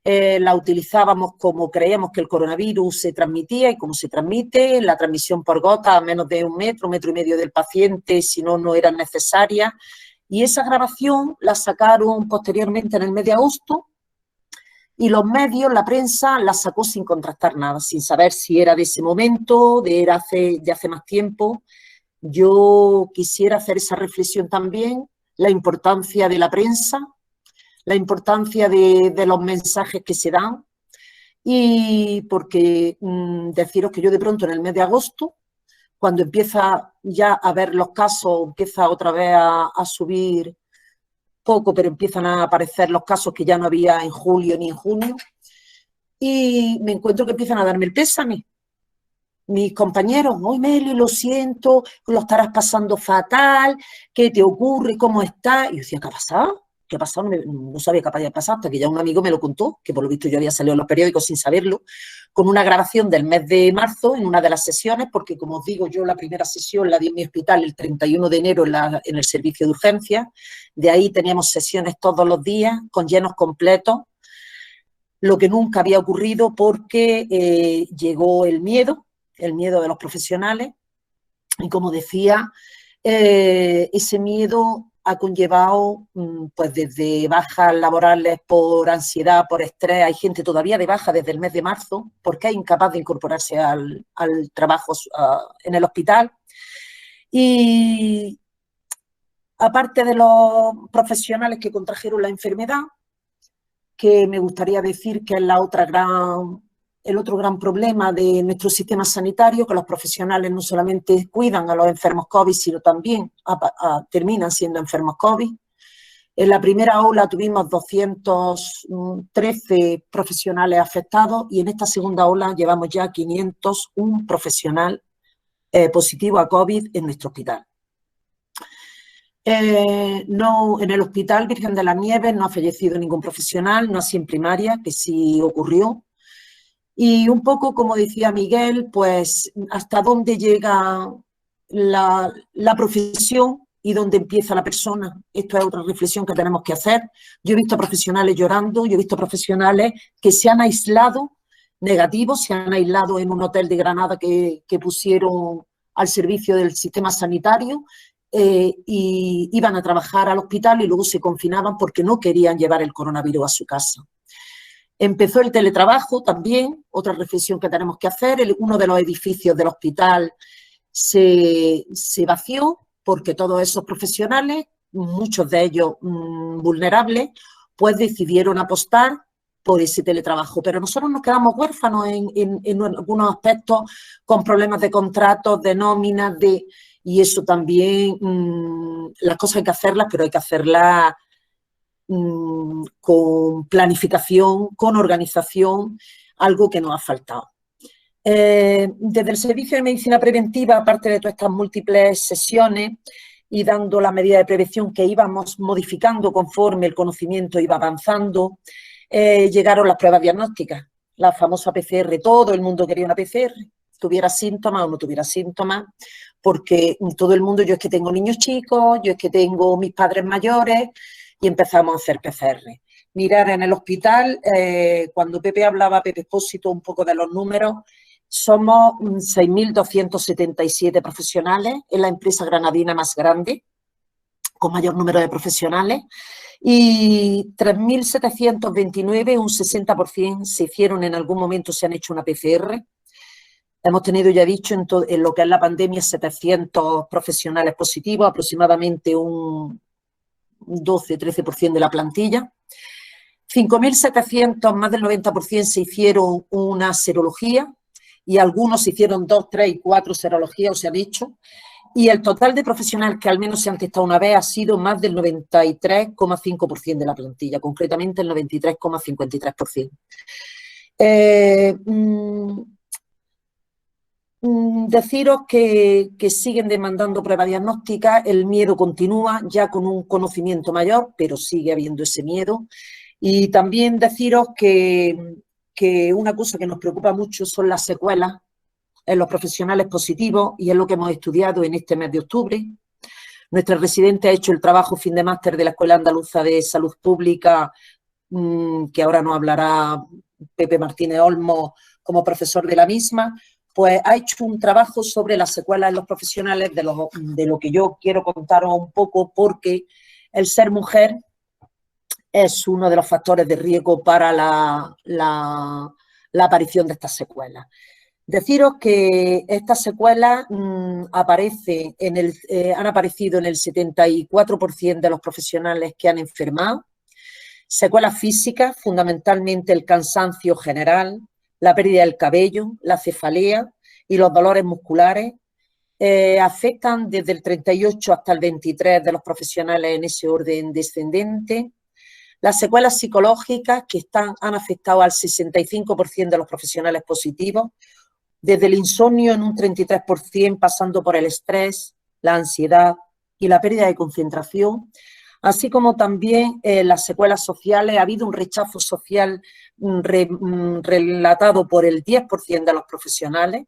la utilizábamos como creíamos que el coronavirus se transmitía y como se transmite, la transmisión por gota a menos de 1 metro, 1,5 metros del paciente, si no eran necesarias. Y esa grabación la sacaron posteriormente en el mes de agosto, y los medios, la prensa, la sacó sin contrastar nada, sin saber si era de ese momento, de hace más tiempo. Yo quisiera hacer esa reflexión también, la importancia de la prensa, la importancia de los mensajes que se dan, y porque deciros que yo de pronto en el mes de agosto, cuando empieza ya a ver los casos, empieza otra vez a subir poco, pero empiezan a aparecer los casos que ya no había en julio ni en junio, y me encuentro que empiezan a darme el pésame. Mis compañeros, hoy Meli, lo siento, lo estarás pasando fatal, ¿qué te ocurre? ¿Cómo estás? Y yo decía, ¿qué ha pasado? ¿qué ha pasado? No sabía qué había pasado, hasta que ya un amigo me lo contó, que por lo visto yo había salido en los periódicos sin saberlo, con una grabación del mes de marzo en una de las sesiones, porque como os digo, yo la primera sesión la di en mi hospital el 31 de enero en el servicio de urgencia. De ahí teníamos sesiones todos los días con llenos completos, lo que nunca había ocurrido porque llegó el miedo de los profesionales, y como decía, ese miedo ha conllevado pues desde bajas laborales por ansiedad, por estrés. Hay gente todavía de baja desde el mes de marzo porque es incapaz de incorporarse al trabajo en el hospital. Y aparte de los profesionales que contrajeron la enfermedad, que me gustaría decir que es el otro gran problema de nuestro sistema sanitario, que los profesionales no solamente cuidan a los enfermos COVID, sino también terminan siendo enfermos COVID. En la primera ola tuvimos 213 profesionales afectados y en esta segunda ola llevamos ya 501 profesional positivo a COVID en nuestro hospital. No, en el Hospital Virgen de las Nieves no ha fallecido ningún profesional, no así en primaria, que sí ocurrió. Y un poco, como decía Miguel, pues hasta dónde llega la profesión y dónde empieza la persona. Esto es otra reflexión que tenemos que hacer. Yo he visto profesionales llorando, yo he visto profesionales que se han aislado negativos, se han aislado en un hotel de Granada que pusieron al servicio del sistema sanitario, y iban a trabajar al hospital y luego se confinaban porque no querían llevar el coronavirus a su casa. Empezó el teletrabajo también, otra reflexión que tenemos que hacer. Uno de los edificios del hospital se vació porque todos esos profesionales, muchos de ellos vulnerables, pues decidieron apostar por ese teletrabajo. Pero nosotros nos quedamos huérfanos en algunos aspectos, con problemas de contratos, de nóminas, y eso también, las cosas hay que hacerlas, pero hay que hacerlas con planificación, con organización, algo que nos ha faltado. Desde el Servicio de Medicina Preventiva, aparte de todas estas múltiples sesiones y dando la medida de prevención que íbamos modificando conforme el conocimiento iba avanzando, llegaron las pruebas diagnósticas, la famosa PCR. Todo el mundo quería una PCR, tuviera síntomas o no tuviera síntomas, porque todo el mundo, yo es que tengo niños chicos, yo es que tengo mis padres mayores, y empezamos a hacer PCR. Mirar en el hospital, cuando Pepe Expósito, un poco de los números, somos 6.277 profesionales, es la empresa granadina más grande, con mayor número de profesionales, y 3.729, un 60%, se hicieron en algún momento, se han hecho una PCR. Hemos tenido, ya dicho, en lo que es la pandemia, 700 profesionales positivos, aproximadamente un 12-13% de la plantilla. 5.700, más del 90%, se hicieron una serología y algunos se hicieron 2, 3 y 4 serologías, o se han hecho. Y el total de profesionales que al menos se han testado una vez ha sido más del 93,5% de la plantilla, concretamente el 93,53%. Deciros que siguen demandando pruebas diagnósticas, el miedo continúa, ya con un conocimiento mayor, pero sigue habiendo ese miedo. Y también deciros que una cosa que nos preocupa mucho son las secuelas en los profesionales positivos, y es lo que hemos estudiado en este mes de octubre. Nuestra residente ha hecho el trabajo fin de máster de la Escuela Andaluza de Salud Pública, que ahora nos hablará Pepe Martínez Olmo como profesor de la misma. Pues ha hecho un trabajo sobre las secuelas en los profesionales, de lo que yo quiero contaros un poco, porque el ser mujer es uno de los factores de riesgo para la aparición de estas secuelas. Deciros que estas secuelas han aparecido en el 74% de los profesionales que han enfermado. Secuelas físicas, fundamentalmente el cansancio general, la pérdida del cabello, la cefalea y los dolores musculares, afectan desde el 38 hasta el 23 de los profesionales en ese orden descendente. Las secuelas psicológicas, que han afectado al 65% de los profesionales positivos, desde el insomnio en un 33%, pasando por el estrés, la ansiedad y la pérdida de concentración, así como también las secuelas sociales. Ha habido un rechazo social relatado por el 10% de los profesionales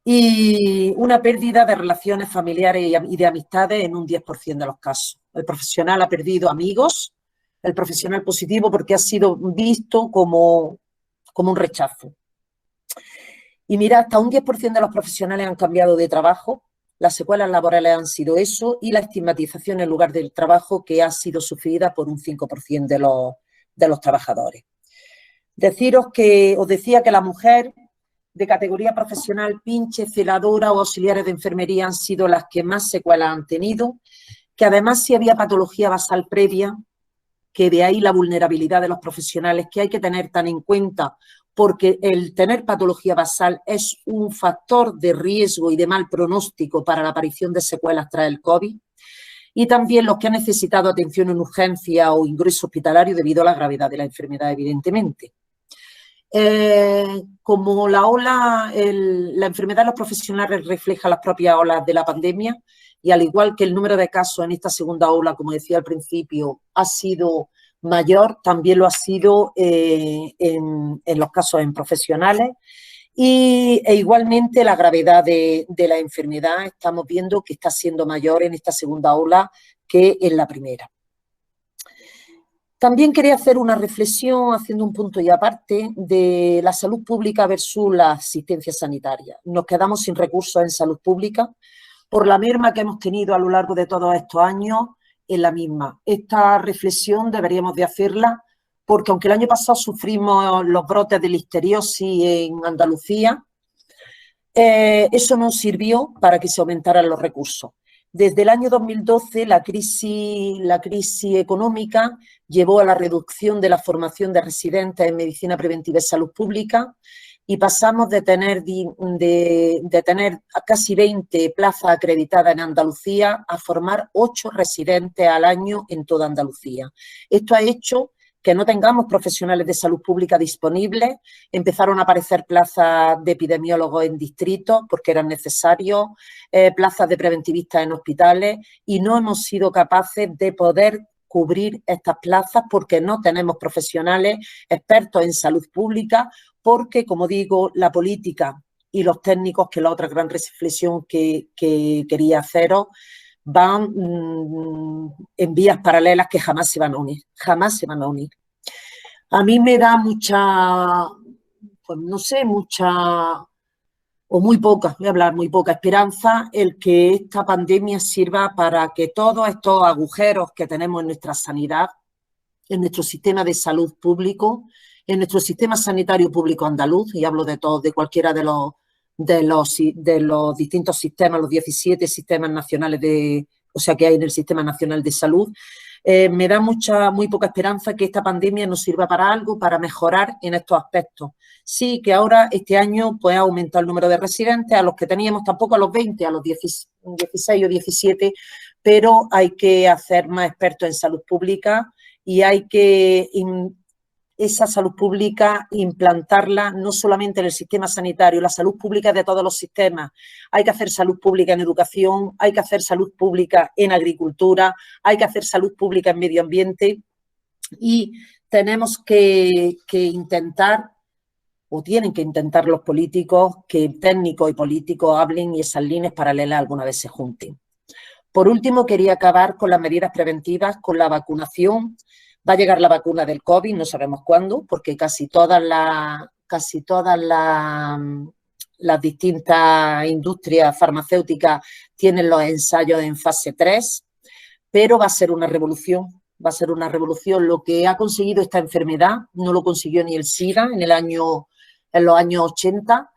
y una pérdida de relaciones familiares y de amistades en un 10% de los casos. El profesional ha perdido amigos, el profesional positivo porque ha sido visto como un rechazo. Y mira, hasta un 10% de los profesionales han cambiado de trabajo. Las secuelas laborales han sido eso y la estigmatización en lugar del trabajo que ha sido sufrida por un 5% de los trabajadores. Os decía que la mujer de categoría profesional, pinche, celadora o auxiliares de enfermería han sido las que más secuelas han tenido, que además si había patología basal previa, que de ahí la vulnerabilidad de los profesionales que hay que tener tan en cuenta, porque el tener patología basal es un factor de riesgo y de mal pronóstico para la aparición de secuelas tras el COVID, y también los que han necesitado atención en urgencia o ingreso hospitalario debido a la gravedad de la enfermedad, evidentemente. Como la enfermedad de los profesionales refleja las propias olas de la pandemia y al igual que el número de casos en esta segunda ola, como decía al principio, ha sido mayor, también lo ha sido en los casos en profesionales e igualmente la gravedad de la enfermedad estamos viendo que está siendo mayor en esta segunda ola que en la primera. También quería hacer una reflexión, haciendo un punto y aparte, de la salud pública versus la asistencia sanitaria. Nos quedamos sin recursos en salud pública por la merma que hemos tenido a lo largo de todos estos años en la misma. Esta reflexión deberíamos de hacerla porque aunque el año pasado sufrimos los brotes de listeriosis en Andalucía, eso no sirvió para que se aumentaran los recursos. Desde el año 2012, la crisis económica llevó a la reducción de la formación de residentes en medicina preventiva y salud pública y pasamos de tener casi 20 plazas acreditadas en Andalucía a formar 8 residentes al año en toda Andalucía. Esto ha hecho que no tengamos profesionales de salud pública disponibles, empezaron a aparecer plazas de epidemiólogos en distritos porque eran necesarios, plazas de preventivistas en hospitales y no hemos sido capaces de poder cubrir estas plazas porque no tenemos profesionales expertos en salud pública porque, como digo, la política y los técnicos, que es la otra gran reflexión que quería haceros, van en vías paralelas que jamás se van a unir, jamás se van a unir. A mí me da mucha, pues no sé, o muy poca, voy a hablar muy poca esperanza el que esta pandemia sirva para que todos estos agujeros que tenemos en nuestra sanidad, en nuestro sistema de salud público, en nuestro sistema sanitario público andaluz, y hablo de todos, de cualquiera de los distintos sistemas, los 17 sistemas nacionales que hay en el Sistema Nacional de Salud, me da muy poca esperanza que esta pandemia nos sirva para algo, para mejorar en estos aspectos. Sí, que ahora, este año, pues ha aumentado el número de residentes, a los que teníamos tampoco a los 20, a los 16 o 17, pero hay que hacer más expertos en salud pública y hay que esa salud pública implantarla no solamente en el sistema sanitario, la salud pública de todos los sistemas. Hay que hacer salud pública en educación, hay que hacer salud pública en agricultura, hay que hacer salud pública en medio ambiente y tenemos que intentar, o tienen que intentar los políticos, que técnicos y políticos hablen y esas líneas paralelas alguna vez se junten. Por último, quería acabar con las medidas preventivas, con la vacunación. Va a llegar la vacuna del COVID, no sabemos cuándo, porque casi todas las distintas industrias farmacéuticas tienen los ensayos en fase 3, pero va a ser una revolución. Va a ser una revolución. Lo que ha conseguido esta enfermedad no lo consiguió ni el SIDA en los años 80.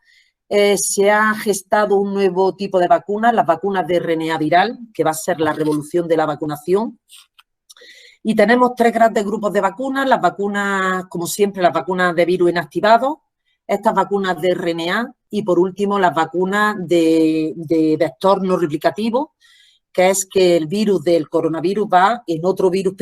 Se ha gestado un nuevo tipo de vacunas, las vacunas de RNA viral, que va a ser la revolución de la vacunación. Y tenemos 3 grandes grupos de vacunas, las vacunas, como siempre, las vacunas de virus inactivados, estas vacunas de RNA y, por último, las vacunas de vector no replicativo, que es que el virus del coronavirus va en otro virus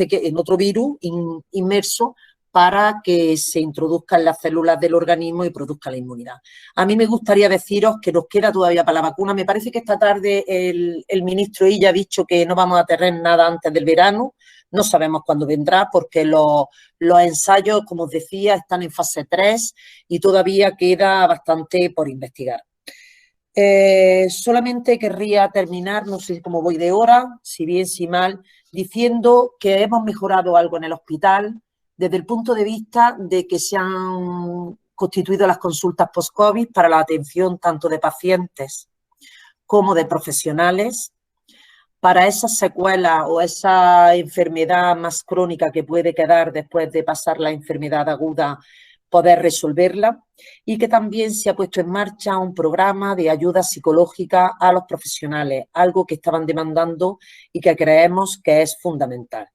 inmerso para que se introduzcan las células del organismo y produzca la inmunidad. A mí me gustaría deciros que nos queda todavía para la vacuna. Me parece que esta tarde el ministro Illa ha dicho que no vamos a tener nada antes del verano. No sabemos cuándo vendrá porque los ensayos, como os decía, están en fase 3 y todavía queda bastante por investigar. Solamente querría terminar, no sé cómo voy de hora, si bien, si mal, diciendo que hemos mejorado algo en el hospital desde el punto de vista de que se han constituido las consultas post-COVID para la atención tanto de pacientes como de profesionales para esas secuelas o esa enfermedad más crónica que puede quedar después de pasar la enfermedad aguda, poder resolverla, y que también se ha puesto en marcha un programa de ayuda psicológica a los profesionales, algo que estaban demandando y que creemos que es fundamental.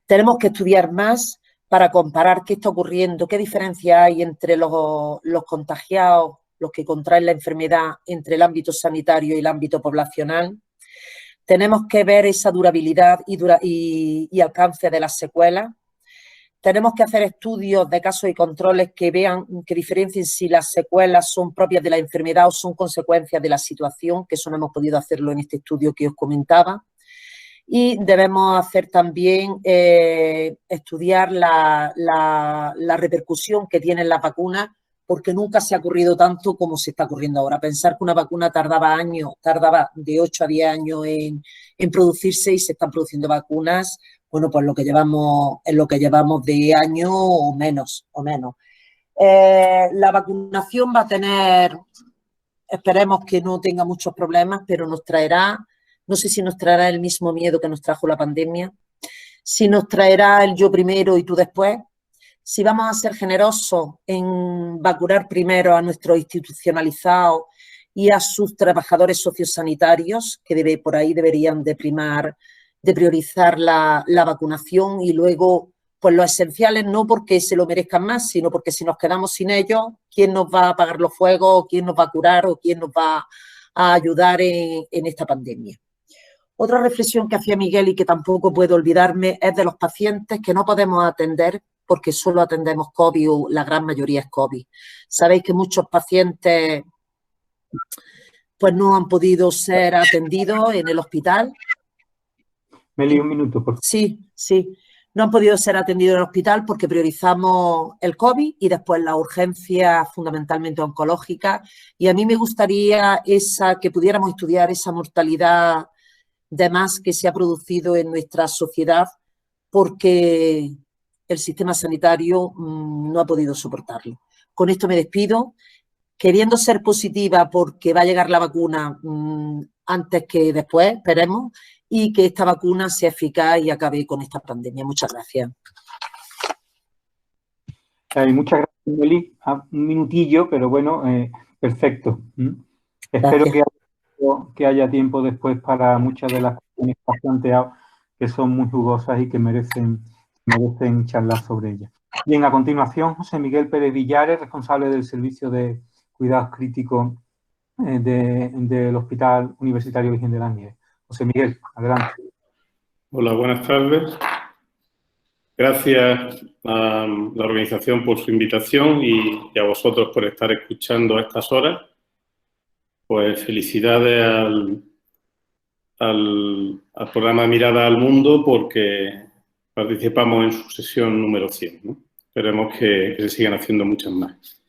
Tenemos que estudiar más para comparar qué está ocurriendo, qué diferencia hay entre los contagiados, los que contraen la enfermedad, entre el ámbito sanitario y el ámbito poblacional. Tenemos que ver esa durabilidad y alcance de las secuelas. Tenemos que hacer estudios de casos y controles que vean, que diferencien si las secuelas son propias de la enfermedad o son consecuencias de la situación, que eso no hemos podido hacerlo en este estudio que os comentaba. Y debemos hacer también estudiar la repercusión que tienen las vacunas, porque nunca se ha ocurrido tanto como se está ocurriendo ahora. Pensar que una vacuna tardaba de 8 a 10 años en producirse y se están produciendo vacunas, bueno, pues en lo que llevamos de año o menos. La vacunación va a tener, esperemos que no tenga muchos problemas, pero nos traerá, no sé si nos traerá el mismo miedo que nos trajo la pandemia, si nos traerá el yo primero y tú después, si vamos a ser generosos en vacunar primero a nuestros institucionalizados y a sus trabajadores sociosanitarios, que por ahí deberían de priorizar la vacunación, y luego pues los esenciales, no porque se lo merezcan más, sino porque si nos quedamos sin ellos, ¿quién nos va a apagar los fuegos? ¿Quién nos va a curar? ¿O quién nos va a ayudar en esta pandemia? Otra reflexión que hacía Miguel y que tampoco puedo olvidarme es de los pacientes que no podemos atender porque solo atendemos COVID o la gran mayoría es COVID. Sabéis que muchos pacientes pues no han podido ser atendidos en el hospital. Meli, un minuto, por favor. Sí. No han podido ser atendidos en el hospital porque priorizamos el COVID y después la urgencia fundamentalmente oncológica. Y a mí me gustaría que pudiéramos estudiar esa mortalidad de más que se ha producido en nuestra sociedad porque el sistema sanitario no ha podido soportarlo. Con esto me despido, queriendo ser positiva porque va a llegar la vacuna antes que después, esperemos, y que esta vacuna sea eficaz y acabe con esta pandemia. Muchas gracias. Muchas gracias, Meli. Un minutillo, pero bueno, perfecto. Espero que haya tiempo después para muchas de las cuestiones que has planteado, que son muy jugosas y que merecen charlar sobre ellas. Bien, a continuación, José Miguel Pérez Villares, responsable del Servicio de Cuidados Críticos del Hospital Universitario Virgen de las Nieves. José Miguel, adelante. Hola, buenas tardes. Gracias a la organización por su invitación y a vosotros por estar escuchando a estas horas. Pues felicidades al programa Mirada al Mundo porque participamos en su sesión número 100, ¿no? Esperemos que se sigan haciendo muchas más.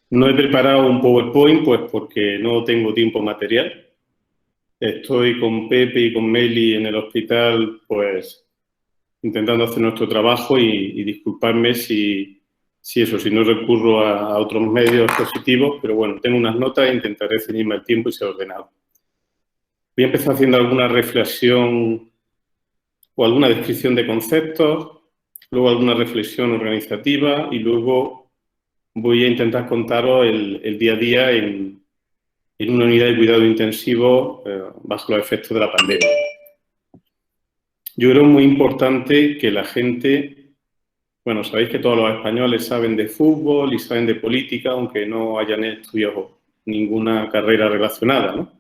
No he preparado un PowerPoint pues porque no tengo tiempo material. Estoy con Pepe y con Meli en el hospital pues intentando hacer nuestro trabajo y disculpadme si no recurro a otros medios positivos, pero bueno, tengo unas notas e intentaré ceñirme el tiempo y ser ordenado. Voy a empezar haciendo alguna reflexión o alguna descripción de conceptos, luego alguna reflexión organizativa y luego voy a intentar contaros el día a día en una unidad de cuidado intensivo bajo los efectos de la pandemia. Yo creo muy importante que la gente, bueno, sabéis que todos los españoles saben de fútbol y saben de política, aunque no hayan estudiado ninguna carrera relacionada, ¿no?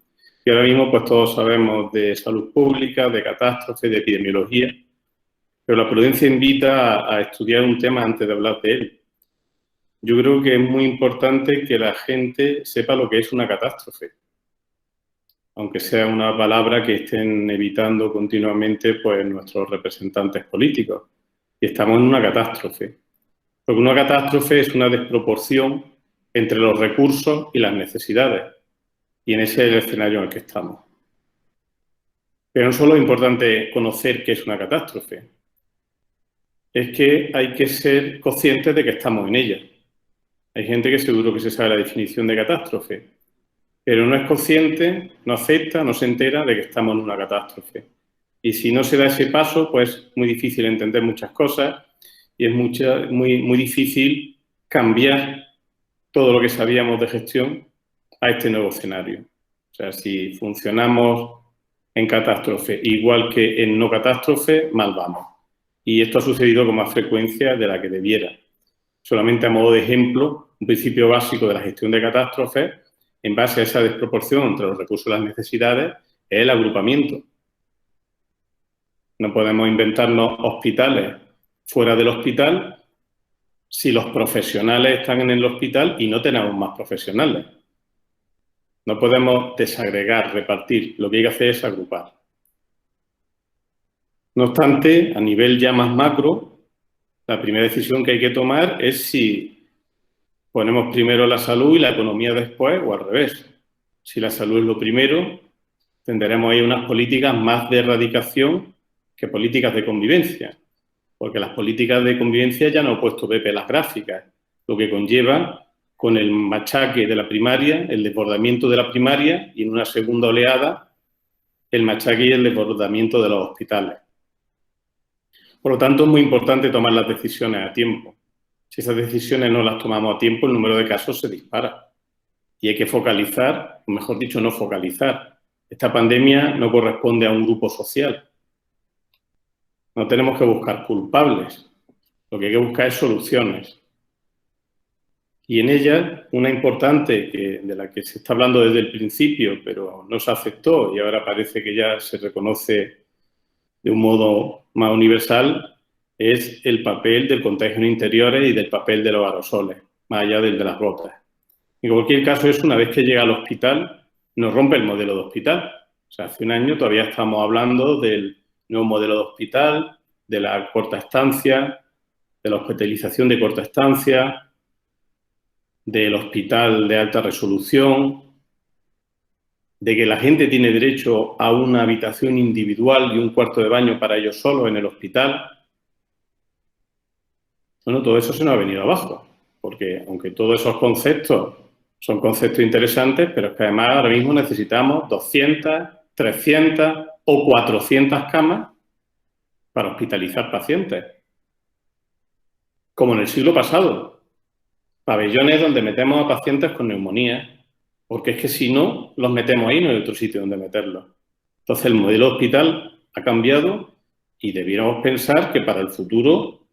Y ahora mismo pues todos sabemos de salud pública, de catástrofes, de epidemiología, pero la prudencia invita a estudiar un tema antes de hablar de él. Yo creo que es muy importante que la gente sepa lo que es una catástrofe, aunque sea una palabra que estén evitando continuamente pues, nuestros representantes políticos. Y estamos en una catástrofe, porque una catástrofe es una desproporción entre los recursos y las necesidades, y en ese es el escenario en el que estamos. Pero no solo es importante conocer qué es una catástrofe, es que hay que ser conscientes de que estamos en ella. Hay gente que seguro que se sabe la definición de catástrofe, pero no es consciente, no acepta, no se entera de que estamos en una catástrofe. Y si no se da ese paso, pues es muy difícil entender muchas cosas y es muy difícil cambiar todo lo que sabíamos de gestión a este nuevo escenario. O sea, si funcionamos en catástrofe igual que en no catástrofe, mal vamos. Y esto ha sucedido con más frecuencia de la que debiera. Solamente a modo de ejemplo, un principio básico de la gestión de catástrofes, en base a esa desproporción entre los recursos y las necesidades, es el agrupamiento. No podemos inventarnos hospitales fuera del hospital si los profesionales están en el hospital y no tenemos más profesionales. No podemos desagregar, repartir. Lo que hay que hacer es agrupar. No obstante, a nivel ya más macro, la primera decisión que hay que tomar es si ponemos primero la salud y la economía después o al revés. Si la salud es lo primero, tendremos ahí unas políticas más de erradicación que políticas de convivencia. Porque las políticas de convivencia ya no he puesto Pepe en las gráficas, lo que conlleva con el machaque de la primaria, el desbordamiento de la primaria y en una segunda oleada el machaque y el desbordamiento de los hospitales. Por lo tanto, es muy importante tomar las decisiones a tiempo. Si esas decisiones no las tomamos a tiempo, el número de casos se dispara. Y hay que focalizar, o mejor dicho, no focalizar. Esta pandemia no corresponde a un grupo social. No tenemos que buscar culpables. Lo que hay que buscar es soluciones. Y en ellas, una importante de la que se está hablando desde el principio, pero no se aceptó y ahora parece que ya se reconoce de un modo más universal, es el papel del contagio en interiores y del papel de los aerosoles, más allá del de las gotas. En cualquier caso, eso una vez que llega al hospital, nos rompe el modelo de hospital. O sea, hace un año todavía estamos hablando del nuevo modelo de hospital, de la corta estancia, de la hospitalización de corta estancia, del hospital de alta resolución, de que la gente tiene derecho a una habitación individual y un cuarto de baño para ellos solos en el hospital. Bueno, todo eso se nos ha venido abajo, porque aunque todos esos conceptos son conceptos interesantes, pero es que además ahora mismo necesitamos 200, 300 o 400 camas para hospitalizar pacientes. Como en el siglo pasado, pabellones donde metemos a pacientes con neumonía, porque es que si no, los metemos ahí, no hay otro sitio donde meterlos. Entonces, el modelo de hospital ha cambiado y debiéramos pensar que para el futuro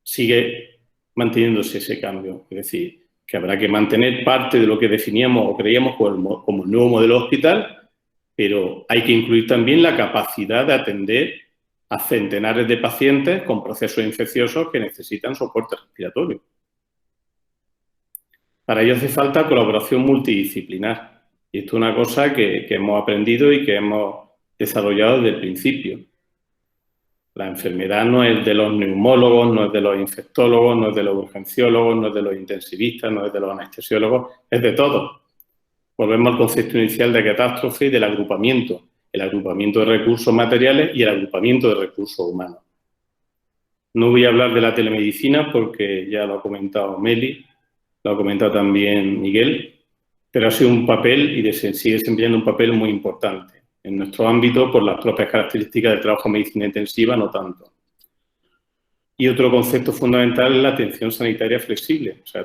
sigue manteniéndose ese cambio. Es decir, que habrá que mantener parte de lo que definíamos o creíamos como el nuevo modelo de hospital, pero hay que incluir también la capacidad de atender a centenares de pacientes con procesos infecciosos que necesitan soporte respiratorio. Para ello hace falta colaboración multidisciplinar. Y esto es una cosa que hemos aprendido y que hemos desarrollado desde el principio. La enfermedad no es de los neumólogos, no es de los infectólogos, no es de los urgenciólogos, no es de los intensivistas, no es de los anestesiólogos, es de todos. Volvemos al concepto inicial de catástrofe y del agrupamiento. El agrupamiento de recursos materiales y el agrupamiento de recursos humanos. No voy a hablar de la telemedicina porque ya lo ha comentado Meli, lo ha comentado también Miguel, pero ha sido un papel y sigue desempeñando un papel muy importante. En nuestro ámbito, por las propias características del trabajo en medicina intensiva, no tanto. Y otro concepto fundamental es la atención sanitaria flexible. O sea,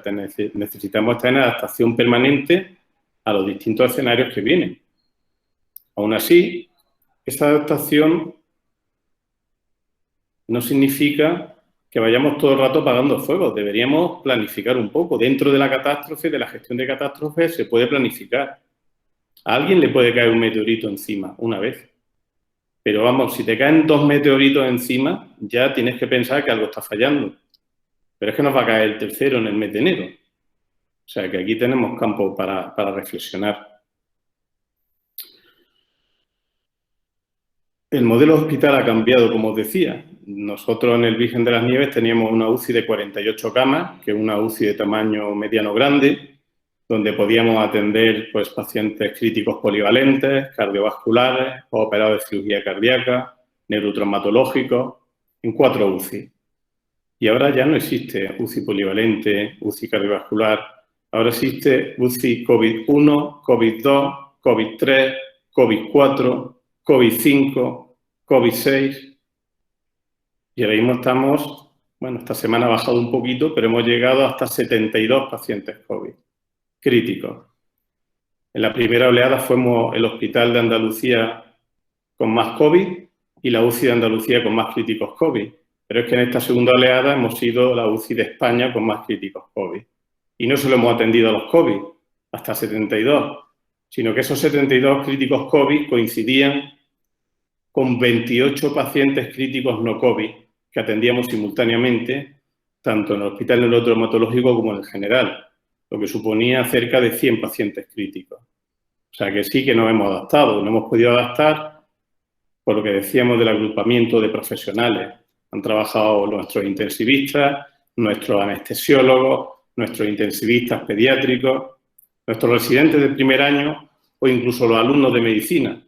necesitamos estar en adaptación permanente a los distintos escenarios que vienen. Aún así, esta adaptación no significa que vayamos todo el rato apagando fuegos. Deberíamos planificar un poco. Dentro de la catástrofe, de la gestión de catástrofes, se puede planificar. A alguien le puede caer un meteorito encima una vez, Pero vamos, si te caen 2 meteoritos encima, ya tienes que pensar que algo está fallando. Pero es que nos va a caer el tercero en el mes de enero. O sea que aquí tenemos campo para reflexionar. El modelo hospital ha cambiado, como os decía. Nosotros en el Virgen de las Nieves teníamos una UCI de 48 camas, que es una UCI de tamaño mediano-grande, donde podíamos atender pues, pacientes críticos polivalentes, cardiovasculares, operados de cirugía cardíaca, neurotraumatológicos, en 4 UCI. Y ahora ya no existe UCI polivalente, UCI cardiovascular. Ahora existe UCI COVID-1, COVID-2, COVID-3, COVID-4, COVID-5, COVID-6. Y ahora mismo estamos, bueno, esta semana ha bajado un poquito, pero hemos llegado hasta 72 pacientes COVID críticos. En la primera oleada fuimos el Hospital de Andalucía con más COVID y la UCI de Andalucía con más críticos COVID. Pero es que en esta segunda oleada hemos sido la UCI de España con más críticos COVID. Y no solo hemos atendido a los COVID, hasta 72, sino que esos 72 críticos COVID coincidían con 28 pacientes críticos no COVID que atendíamos simultáneamente, tanto en el hospital neurotraumatológico como en el general, lo que suponía cerca de 100 pacientes críticos. O sea que sí que nos hemos adaptado, nos hemos podido adaptar por lo que decíamos del agrupamiento de profesionales. Han trabajado nuestros intensivistas, nuestros anestesiólogos, nuestros intensivistas pediátricos, nuestros residentes de primer año o incluso los alumnos de medicina.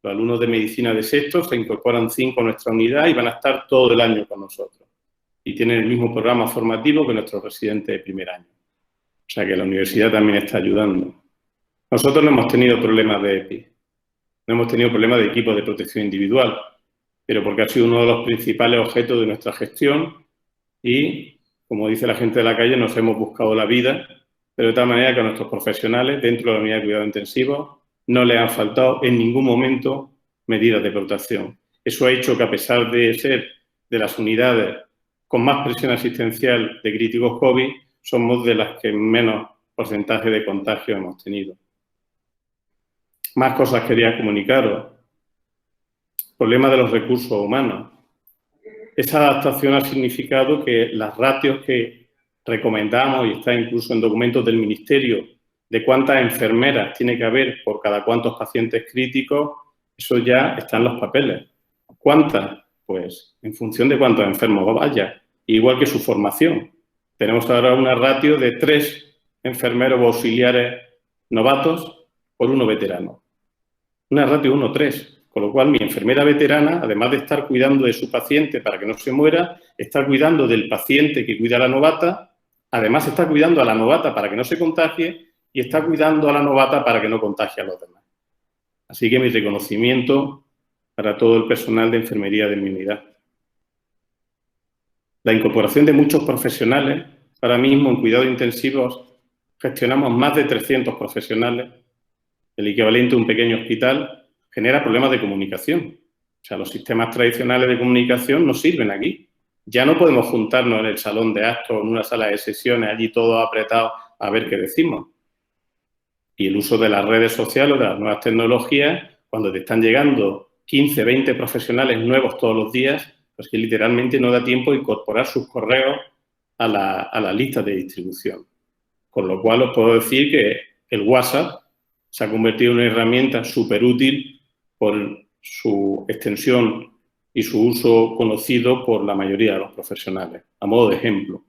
Los alumnos de medicina de sexto se incorporan 5 a nuestra unidad y van a estar todo el año con nosotros. Y tienen el mismo programa formativo que nuestros residentes de primer año. O sea que la universidad también está ayudando. Nosotros no hemos tenido problemas de EPI, no hemos tenido problemas de equipos de protección individual, pero porque ha sido uno de los principales objetos de nuestra gestión y, como dice la gente de la calle, nos hemos buscado la vida, pero de tal manera que a nuestros profesionales dentro de la unidad de cuidado intensivo no les han faltado en ningún momento medidas de protección. Eso ha hecho que, a pesar de ser de las unidades con más presión asistencial de críticos COVID, somos de las que menos porcentaje de contagio hemos tenido. Más cosas quería comunicaros. Problema de los recursos humanos. Esa adaptación ha significado que las ratios que recomendamos, y está incluso en documentos del Ministerio, de cuántas enfermeras tiene que haber por cada cuántos pacientes críticos, eso ya está en los papeles. ¿Cuántas? Pues en función de cuántos enfermos vaya, igual que su formación. Tenemos ahora una ratio de 3 enfermeros o auxiliares novatos por 1 veterano. Una ratio 1:3. Con lo cual, mi enfermera veterana, además de estar cuidando de su paciente para que no se muera, está cuidando del paciente que cuida a la novata, además está cuidando a la novata para que no se contagie y está cuidando a la novata para que no contagie a los demás. Así que mi reconocimiento para todo el personal de enfermería de mi unidad. La incorporación de muchos profesionales. Ahora mismo en cuidados intensivos gestionamos más de 300 profesionales, el equivalente a un pequeño hospital. Genera problemas de comunicación. O sea, los sistemas tradicionales de comunicación no sirven aquí. Ya no podemos juntarnos en el salón de actos o en una sala de sesiones, allí todos apretados, a ver qué decimos. Y el uso de las redes sociales, de las nuevas tecnologías, cuando te están llegando 15, 20 profesionales nuevos todos los días, pues que literalmente no da tiempo de incorporar sus correos a la lista de distribución. Con lo cual os puedo decir que el WhatsApp se ha convertido en una herramienta súper útil por su extensión y su uso conocido por la mayoría de los profesionales, a modo de ejemplo.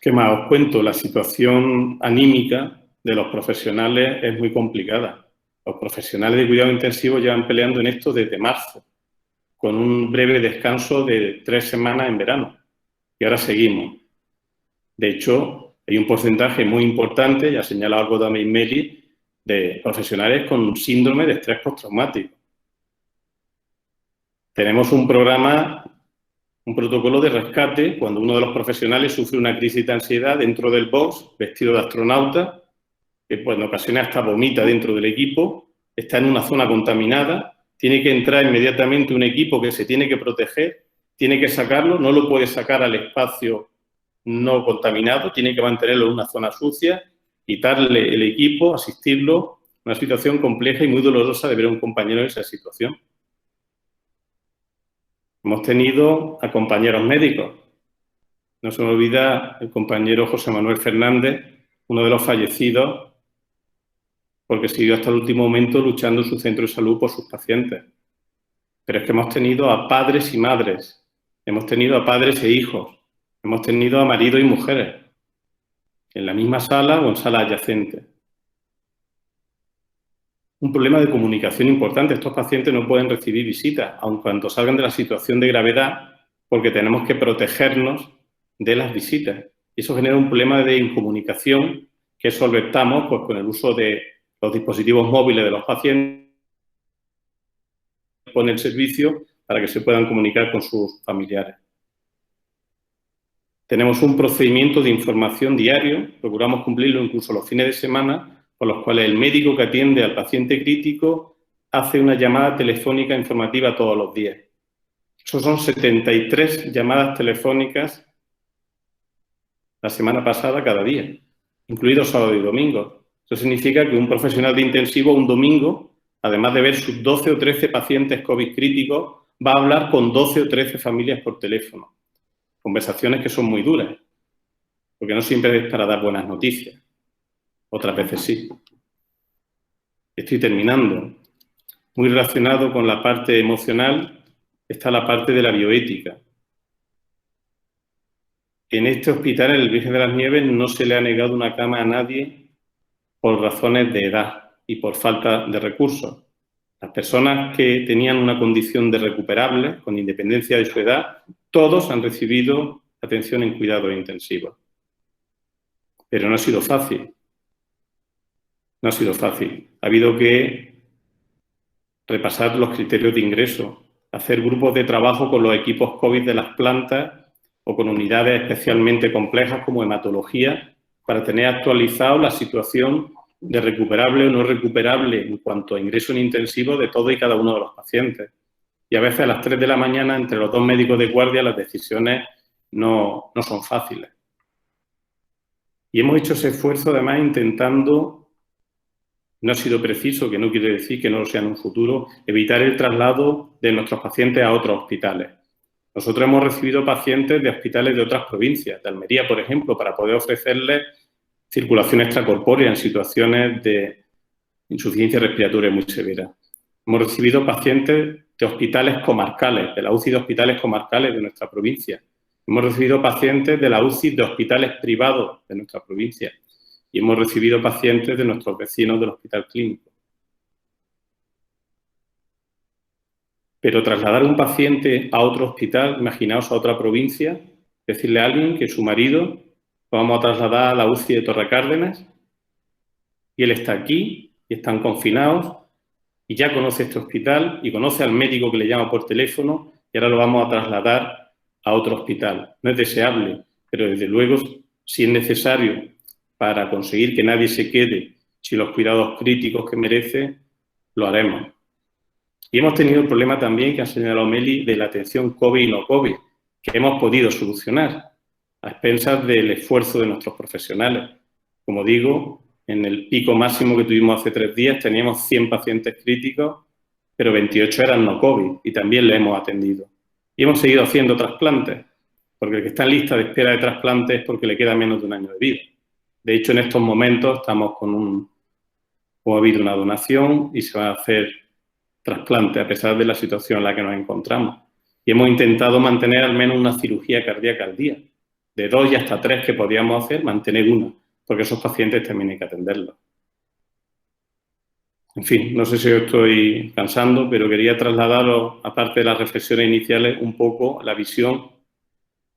¿Qué más os cuento? La situación anímica de los profesionales es muy complicada. Los profesionales de cuidado intensivo llevan peleando en esto desde marzo, con un breve descanso de 3 semanas en verano. Y ahora seguimos. De hecho, hay un porcentaje muy importante, ya ha señalado algo también Meli, de profesionales con síndrome de estrés postraumático. Tenemos un programa, un protocolo de rescate cuando uno de los profesionales sufre una crisis de ansiedad dentro del box, vestido de astronauta, que pues, en ocasiones hasta vomita dentro del equipo, está en una zona contaminada, tiene que entrar inmediatamente un equipo que se tiene que proteger, tiene que sacarlo, no lo puede sacar al espacio no contaminado, tiene que mantenerlo en una zona sucia, quitarle el equipo, asistirlo, Una situación compleja y muy dolorosa de ver a un compañero en esa situación. Hemos tenido a compañeros médicos. No se me olvida el compañero José Manuel Fernández, uno de los fallecidos, porque siguió hasta el último momento luchando en su centro de salud por sus pacientes. Pero es que hemos tenido a padres y madres, hemos tenido a padres e hijos, hemos tenido a maridos y mujeres, en la misma sala o en salas adyacentes. Un problema de comunicación importante. Estos pacientes no pueden recibir visitas, aun cuando salgan de la situación de gravedad, porque tenemos que protegernos de las visitas. Y eso genera un problema de incomunicación que solventamos pues, con el uso de los dispositivos móviles de los pacientes, con el servicio para que se puedan comunicar con sus familiares. Tenemos un procedimiento de información diario, procuramos cumplirlo incluso los fines de semana, por los cuales el médico que atiende al paciente crítico hace una llamada telefónica informativa todos los días. Esos son 73 llamadas telefónicas la semana pasada cada día, incluidos sábado y domingo. Eso significa que un profesional de intensivo un domingo, además de ver sus 12 o 13 pacientes COVID críticos, va a hablar con 12 o 13 familias por teléfono. Conversaciones que son muy duras, porque no siempre es para dar buenas noticias. Otras veces sí. Estoy terminando. Muy relacionado con la parte emocional está la parte de la bioética. En este hospital, en el Virgen de las Nieves, no se le ha negado una cama a nadie por razones de edad y por falta de recursos. Las personas que tenían una condición de recuperable, con independencia de su edad, todos han recibido atención en cuidados intensivos. Pero no ha sido fácil. No ha sido fácil. Ha habido que repasar los criterios de ingreso, hacer grupos de trabajo con los equipos COVID de las plantas o con unidades especialmente complejas como hematología para tener actualizado la situación de recuperable o no recuperable en cuanto a ingreso en intensivo de todo y cada uno de los pacientes. Y a veces a las 3 de la mañana, entre los dos médicos de guardia, las decisiones no son fáciles. Y hemos hecho ese esfuerzo además intentando... No ha sido preciso, que no quiere decir que no lo sea en un futuro, evitar el traslado de nuestros pacientes a otros hospitales. Nosotros hemos recibido pacientes de hospitales de otras provincias, de Almería, por ejemplo, para poder ofrecerles circulación extracorpórea en situaciones de insuficiencia respiratoria muy severa. Hemos recibido pacientes de hospitales comarcales, de la UCI de hospitales comarcales de nuestra provincia. Hemos recibido pacientes de la UCI de hospitales privados de nuestra provincia. Y hemos recibido pacientes de nuestros vecinos del hospital clínico. Pero trasladar a un paciente a otro hospital, imaginaos a otra provincia, decirle a alguien que su marido lo vamos a trasladar a la UCI de Torrecárdenas y él está aquí y están confinados y ya conoce este hospital y conoce al médico que le llama por teléfono y ahora lo vamos a trasladar a otro hospital. No es deseable, pero desde luego, si es necesario para conseguir que nadie se quede sin los cuidados críticos que merece, lo haremos. Y hemos tenido el problema también que ha señalado Meli de la atención COVID y no COVID, que hemos podido solucionar a expensas del esfuerzo de nuestros profesionales. Como digo, en el pico máximo que tuvimos hace 3 días teníamos 100 pacientes críticos, pero 28 eran no COVID y también le hemos atendido. Y hemos seguido haciendo trasplantes, porque el que está en lista de espera de trasplantes es porque le queda menos de 1 año de vida. De hecho, en estos momentos estamos ha habido una donación y se va a hacer trasplante a pesar de la situación en la que nos encontramos. Y hemos intentado mantener al menos una cirugía cardíaca al día. De 2 y hasta 3 que podíamos hacer, mantener una, porque esos pacientes también hay que atenderlos. En fin, no sé si os estoy cansando, pero quería trasladaros, aparte de las reflexiones iniciales, un poco la visión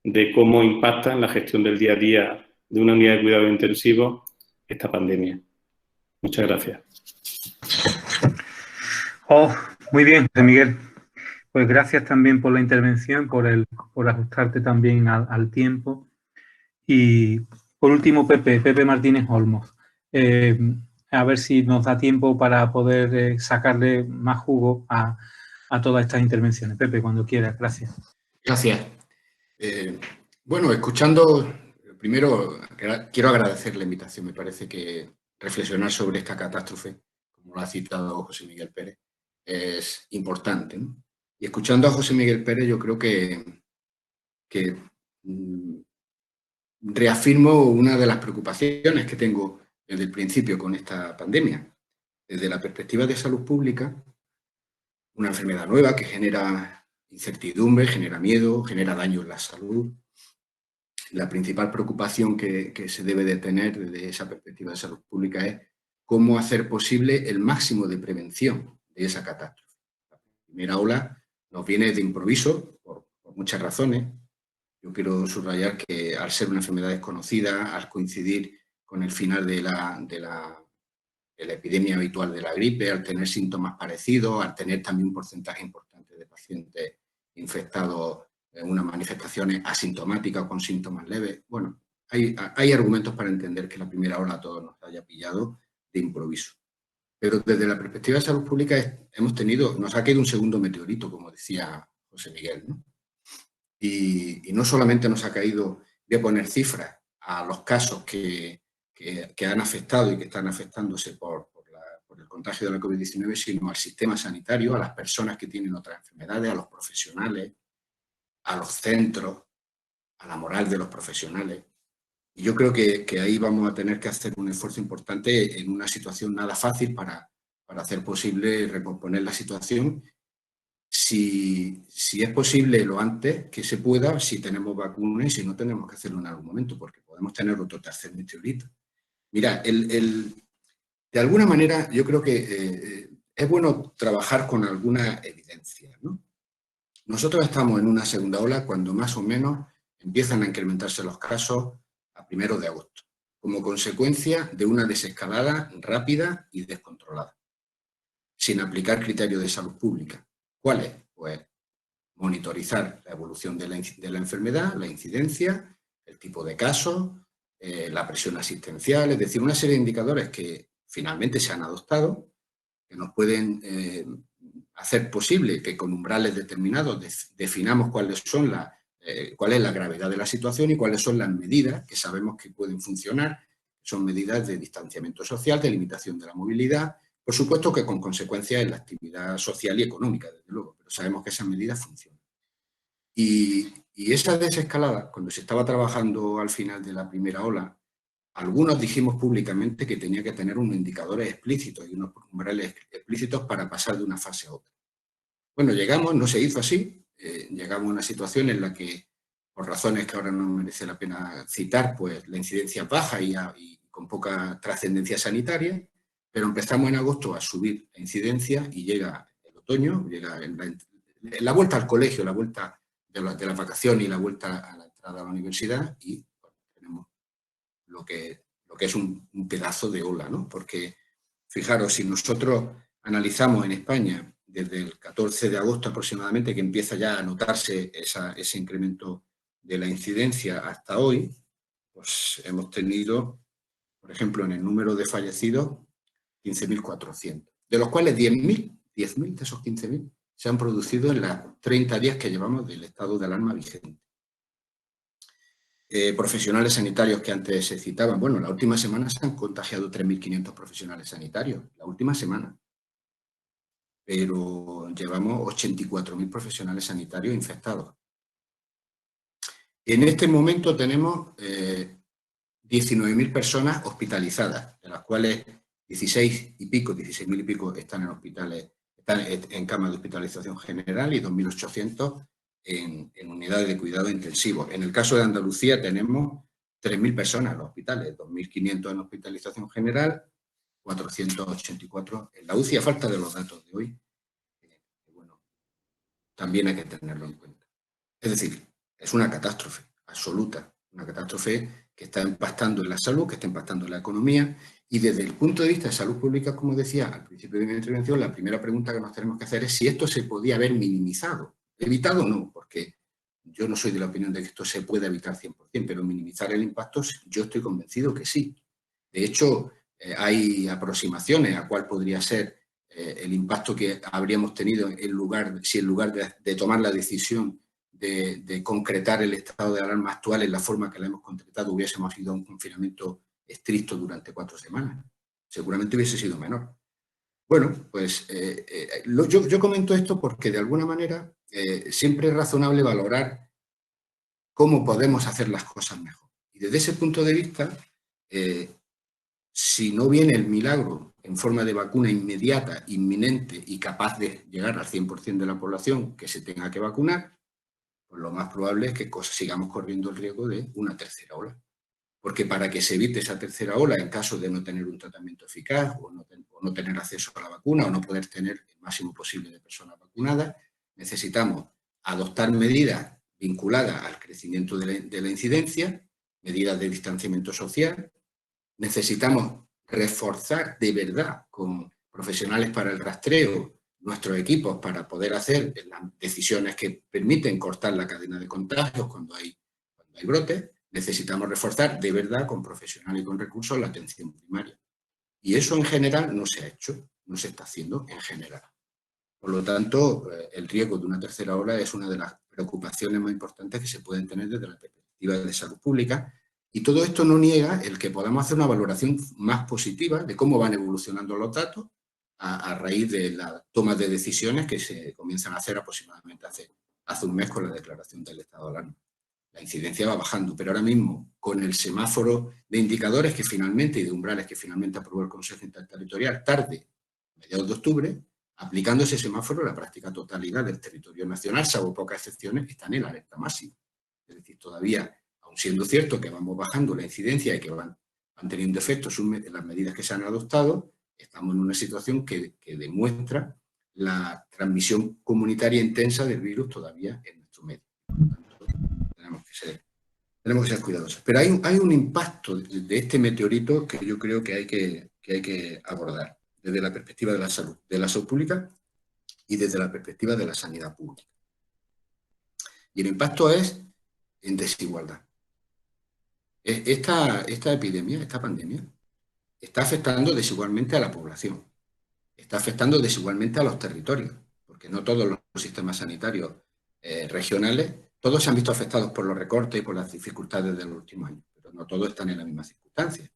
de cómo impacta en la gestión del día a día de una unidad de cuidado intensivo esta pandemia. Muchas gracias. Muy bien, José Miguel. Pues gracias también por la intervención, por ajustarte también al tiempo. Y por último, Pepe Martínez Olmos. A ver si nos da tiempo para poder sacarle más jugo a todas estas intervenciones. Pepe, cuando quieras. Gracias. Gracias. Bueno, escuchando... Primero, quiero agradecer la invitación. Me parece que reflexionar sobre esta catástrofe, como lo ha citado José Miguel Pérez, es importante, ¿no? Y escuchando a José Miguel Pérez, yo creo que reafirmo una de las preocupaciones que tengo desde el principio con esta pandemia. Desde la perspectiva de salud pública, una enfermedad nueva que genera incertidumbre, genera miedo, genera daño en la salud. La principal preocupación que se debe de tener desde esa perspectiva de salud pública es cómo hacer posible el máximo de prevención de esa catástrofe. La primera ola nos viene de improviso por muchas razones. Yo quiero subrayar que al ser una enfermedad desconocida, al coincidir con el final de la epidemia habitual de la gripe, al tener síntomas parecidos, al tener también un porcentaje importante de pacientes infectados en unas manifestaciones asintomáticas o con síntomas leves. Bueno, hay argumentos para entender que la primera ola a todos nos haya pillado de improviso. Pero desde la perspectiva de salud pública nos ha caído un segundo meteorito, como decía José Miguel, ¿no? Y no solamente nos ha caído, voy a poner cifras a los casos que han afectado y que están afectándose por el contagio de la COVID-19, sino al sistema sanitario, a las personas que tienen otras enfermedades, a los profesionales, a los centros, a la moral de los profesionales. Y yo creo que ahí vamos a tener que hacer un esfuerzo importante en una situación nada fácil para hacer posible recomponer la situación. Si es posible lo antes que se pueda, si tenemos vacunas y si no tenemos que hacerlo en algún momento, porque podemos tener otro tercer meteorito. Mira, de alguna manera yo creo que es bueno trabajar con alguna evidencia, ¿no? Nosotros estamos en una segunda ola cuando más o menos empiezan a incrementarse los casos a 1 de agosto, como consecuencia de una desescalada rápida y descontrolada, sin aplicar criterios de salud pública. ¿Cuáles? Pues monitorizar la evolución de la enfermedad, la incidencia, el tipo de casos, la presión asistencial, es decir, una serie de indicadores que finalmente se han adoptado, que nos pueden hacer posible que con umbrales determinados definamos cuál es la gravedad de la situación y cuáles son las medidas que sabemos que pueden funcionar. Son medidas de distanciamiento social, de limitación de la movilidad, por supuesto que con consecuencias en la actividad social y económica, desde luego, pero sabemos que esas medidas funcionan. Y esa desescalada, cuando se estaba trabajando al final de la primera ola, algunos dijimos públicamente que tenía que tener unos indicadores explícitos y unos umbrales explícitos para pasar de una fase a otra. Bueno, no se hizo así, llegamos a una situación en la que, por razones que ahora no merece la pena citar, pues la incidencia baja y con poca trascendencia sanitaria, pero empezamos en agosto a subir la incidencia y llega el otoño, llega la vuelta al colegio, la vuelta de las vacaciones y la vuelta a la entrada a la universidad y bueno, tenemos lo que es un pedazo de ola, ¿no? Porque, fijaros, si nosotros analizamos en España desde el 14 de agosto aproximadamente, que empieza ya a notarse ese incremento de la incidencia hasta hoy, pues hemos tenido, por ejemplo, en el número de fallecidos, 15.400, de los cuales 10.000 de esos 15.000 se han producido en las 30 días que llevamos del estado de alarma vigente. Profesionales sanitarios que antes se citaban, bueno, la última semana se han contagiado 3.500 profesionales sanitarios, la última semana, pero llevamos 84.000 profesionales sanitarios infectados. En este momento tenemos 19.000 personas hospitalizadas, de las cuales 16.000 y pico están en hospitales, están en camas de hospitalización general y 2.800 en unidades de cuidado intensivo. En el caso de Andalucía tenemos 3.000 personas en los hospitales, 2.500 en hospitalización general, 484 en la UCI, a falta de los datos de hoy. Bueno, también hay que tenerlo en cuenta. Es decir, es una catástrofe absoluta, una catástrofe que está impactando en la salud, que está impactando en la economía, y desde el punto de vista de salud pública, como decía al principio de mi intervención, la primera pregunta que nos tenemos que hacer es si esto se podía haber minimizado. Evitado no, porque yo no soy de la opinión de que esto se pueda evitar 100%, pero minimizar el impacto yo estoy convencido que sí. De hecho, hay aproximaciones a cuál podría ser el impacto que habríamos tenido si en lugar de tomar la decisión de concretar el estado de alarma actual en la forma que la hemos concretado, hubiésemos ido a un confinamiento estricto durante 4 semanas. Seguramente hubiese sido menor. Bueno, pues yo comento esto porque de alguna manera siempre es razonable valorar cómo podemos hacer las cosas mejor. Y desde ese punto de vista, si no viene el milagro en forma de vacuna inmediata, inminente y capaz de llegar al 100% de la población que se tenga que vacunar, pues lo más probable es que sigamos corriendo el riesgo de una tercera ola. Porque para que se evite esa tercera ola, en caso de no tener un tratamiento eficaz o no tener acceso a la vacuna o no poder tener el máximo posible de personas vacunadas, necesitamos adoptar medidas vinculadas al crecimiento de la incidencia, medidas de distanciamiento social. Necesitamos reforzar de verdad con profesionales para el rastreo nuestros equipos para poder hacer las decisiones que permiten cortar la cadena de contagios cuando hay brotes. Necesitamos reforzar de verdad con profesionales y con recursos la atención primaria. Y eso en general no se ha hecho, no se está haciendo en general. Por lo tanto, el riesgo de una tercera ola es una de las preocupaciones más importantes que se pueden tener desde la perspectiva de salud pública. Y todo esto no niega el que podamos hacer una valoración más positiva de cómo van evolucionando los datos a raíz de la toma de decisiones que se comienzan a hacer aproximadamente hace un mes con la declaración del estado de alarma. La incidencia va bajando, pero ahora mismo, con el semáforo de indicadores que finalmente y de umbrales que finalmente aprobó el Consejo Interterritorial tarde, mediados de octubre, aplicando ese semáforo, la práctica totalidad del territorio nacional, salvo pocas excepciones, están en alerta máxima. Es decir, todavía, aun siendo cierto que vamos bajando la incidencia y que van teniendo efectos las medidas que se han adoptado, estamos en una situación que demuestra la transmisión comunitaria intensa del virus todavía en nuestro medio. Tenemos que ser cuidadosos. Pero hay un impacto de este meteorito que yo creo que hay que abordar desde la perspectiva de la salud pública y desde la perspectiva de la sanidad pública. Y el impacto es en desigualdad. Esta epidemia, esta pandemia, está afectando desigualmente a la población, está afectando desigualmente a los territorios, porque no todos los sistemas sanitarios regionales, todos se han visto afectados por los recortes y por las dificultades de los últimos años, pero no todos están en las mismas circunstancias.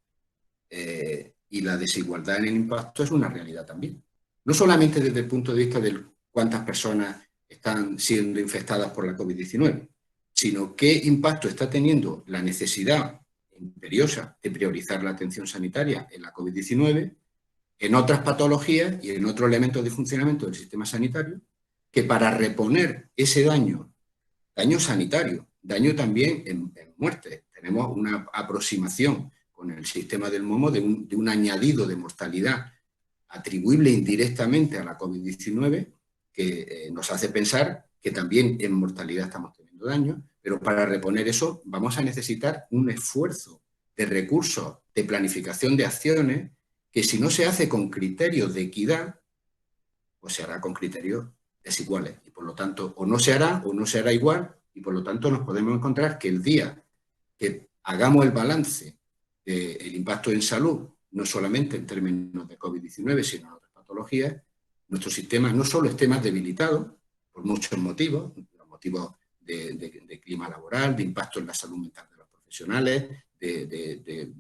Y la desigualdad en el impacto es una realidad también. No solamente desde el punto de vista de cuántas personas están siendo infectadas por la COVID-19, sino qué impacto está teniendo la necesidad imperiosa de priorizar la atención sanitaria en la COVID-19, en otras patologías y en otros elementos de funcionamiento del sistema sanitario, que para reponer ese daño sanitario, daño también en muerte. Tenemos una aproximación con el sistema del MOMO de un añadido de mortalidad atribuible indirectamente a la COVID-19 que nos hace pensar que también en mortalidad estamos teniendo daño, pero para reponer eso vamos a necesitar un esfuerzo de recursos, de planificación de acciones, que si no se hace con criterios de equidad, pues se hará con criterios desiguales. Y por lo tanto, o no se hará igual, y por lo tanto nos podemos encontrar que el día que hagamos el balance del impacto en salud, no solamente en términos de COVID-19, sino en otras patologías, nuestro sistema no solo esté más debilitado, por muchos motivos, los motivos de clima laboral, de impacto en la salud mental de los profesionales, de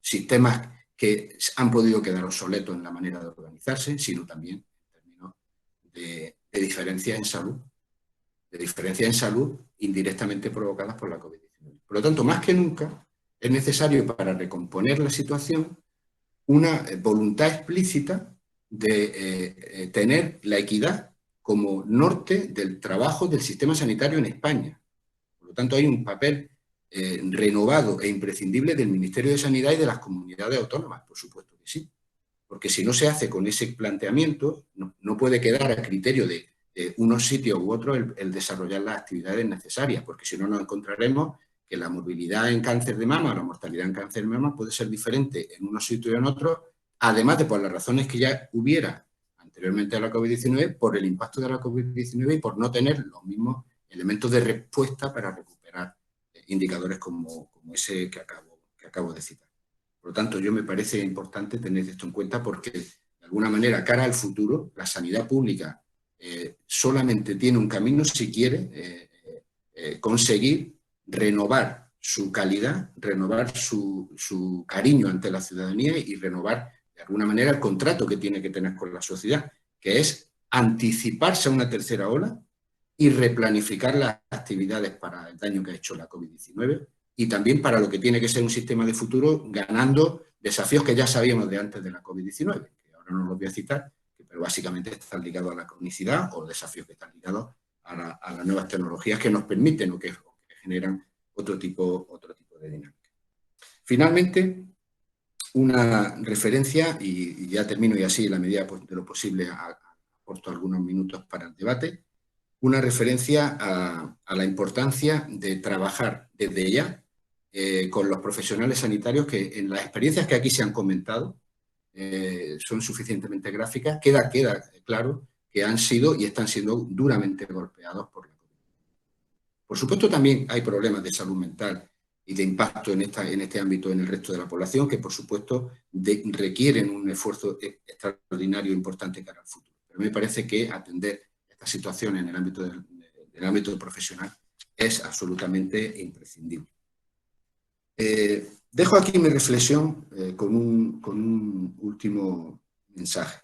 sistemas que han podido quedar obsoletos en la manera de organizarse, sino también en términos de diferencias en salud, indirectamente provocadas por la COVID-19. Por lo tanto, más que nunca, es necesario para recomponer la situación una voluntad explícita de tener la equidad como norte del trabajo del sistema sanitario en España. Por lo tanto, hay un papel renovado e imprescindible del Ministerio de Sanidad y de las comunidades autónomas, por supuesto que sí. Porque si no se hace con ese planteamiento, no puede quedar a criterio de unos sitios u otros el desarrollar las actividades necesarias, porque si no nos encontraremos que la morbilidad en cáncer de mama o la mortalidad en cáncer de mama puede ser diferente en unos sitios y en otros, además de por las razones que ya hubiera anteriormente a la COVID-19, por el impacto de la COVID-19 y por no tener los mismos elementos de respuesta para recuperar indicadores como ese que acabo de citar. Por lo tanto, yo me parece importante tener esto en cuenta porque, de alguna manera, cara al futuro, la sanidad pública solamente tiene un camino si quiere conseguir renovar su calidad, renovar su cariño ante la ciudadanía y renovar, de de alguna manera, el contrato que tiene que tener con la sociedad, que es anticiparse a una tercera ola y replanificar las actividades para el daño que ha hecho la COVID-19 y también para lo que tiene que ser un sistema de futuro ganando desafíos que ya sabíamos de antes de la COVID-19, que ahora no los voy a citar, pero básicamente están ligados a la cronicidad o desafíos que están ligados a las nuevas tecnologías que nos permiten o que generan otro tipo de dinámica. Finalmente, una referencia, y ya termino y así, en la medida de lo posible, aporto algunos minutos para el debate, una referencia a la importancia de trabajar desde ya con los profesionales sanitarios que en las experiencias que aquí se han comentado son suficientemente gráficas, queda claro que han sido y están siendo duramente golpeados por la COVID. Por supuesto, también hay problemas de salud mental y de impacto en este ámbito en el resto de la población que, por supuesto, requieren un esfuerzo extraordinario e importante cara al futuro. Pero me parece que atender esta situación en el ámbito profesional es absolutamente imprescindible. Dejo aquí mi reflexión con un último mensaje.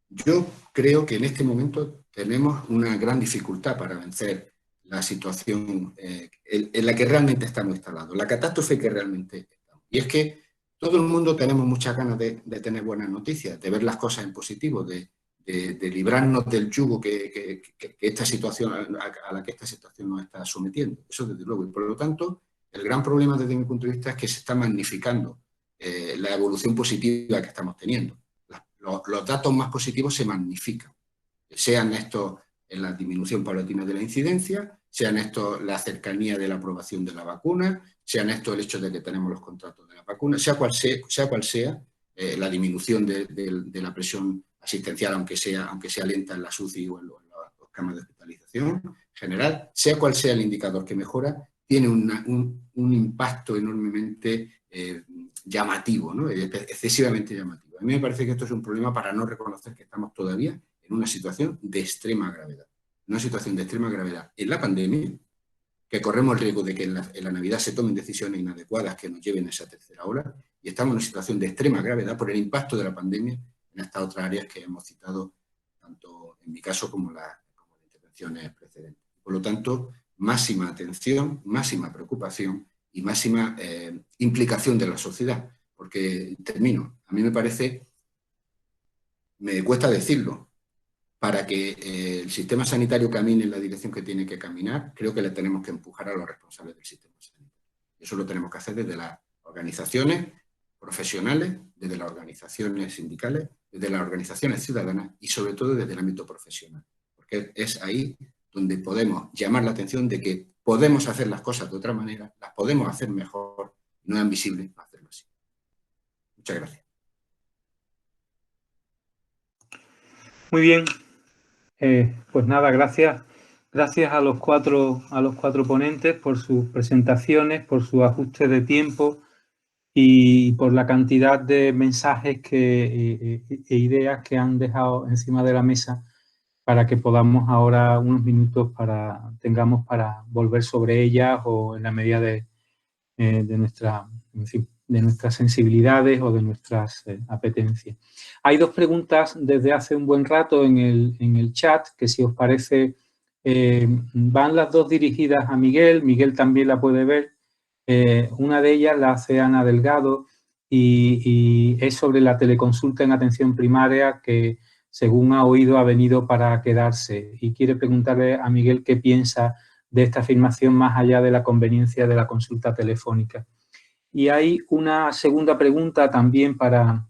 Yo creo que en este momento tenemos una gran dificultad para vencer la situación en la que realmente estamos instalados, la catástrofe que realmente estamos. Y es que todo el mundo tenemos muchas ganas de tener buenas noticias, de ver las cosas en positivo, de librarnos del yugo que esta situación, a la que esta situación nos está sometiendo. Eso desde luego. Y por lo tanto, el gran problema desde mi punto de vista es que se está magnificando la evolución positiva que estamos teniendo. Los datos más positivos se magnifican, sean estos en la disminución paulatina de la incidencia, sean estos la cercanía de la aprobación de la vacuna, sean estos el hecho de que tenemos los contratos de la vacuna, sea cual sea la disminución de la presión asistencial, aunque sea lenta en la UCI o en las camas de hospitalización general, sea cual sea el indicador que mejora, tiene un impacto enormemente llamativo, ¿no? Excesivamente llamativo. A mí me parece que esto es un problema para no reconocer que estamos todavía en una situación de extrema gravedad. Una situación de extrema gravedad en la pandemia, que corremos el riesgo de que en la Navidad se tomen decisiones inadecuadas que nos lleven a esa tercera ola, y estamos en una situación de extrema gravedad por el impacto de la pandemia en estas otras áreas que hemos citado, tanto en mi caso como en las intervenciones precedentes. Por lo tanto, máxima atención, máxima preocupación y máxima implicación de la sociedad. Porque, termino, a mí me parece, me cuesta decirlo, para que el sistema sanitario camine en la dirección que tiene que caminar, creo que le tenemos que empujar a los responsables del sistema sanitario. Eso lo tenemos que hacer desde las organizaciones profesionales, desde las organizaciones sindicales, desde las organizaciones ciudadanas y sobre todo desde el ámbito profesional. Porque es ahí donde podemos llamar la atención de que podemos hacer las cosas de otra manera, las podemos hacer mejor, no es visible hacerlo así. Muchas gracias. Muy bien. Pues nada, gracias a los cuatro ponentes por sus presentaciones, por su ajuste de tiempo y por la cantidad de mensajes e ideas que han dejado encima de la mesa para que podamos ahora unos minutos tengamos para volver sobre ellas o en la medida de nuestras sensibilidades o de nuestras apetencias. Hay dos preguntas desde hace un buen rato en el chat, que si os parece, van las dos dirigidas a Miguel. Miguel también la puede ver. Una de ellas la hace Ana Delgado y es sobre la teleconsulta en atención primaria que, según ha oído, ha venido para quedarse. Y quiere preguntarle a Miguel qué piensa de esta afirmación más allá de la conveniencia de la consulta telefónica. Y hay una segunda pregunta también para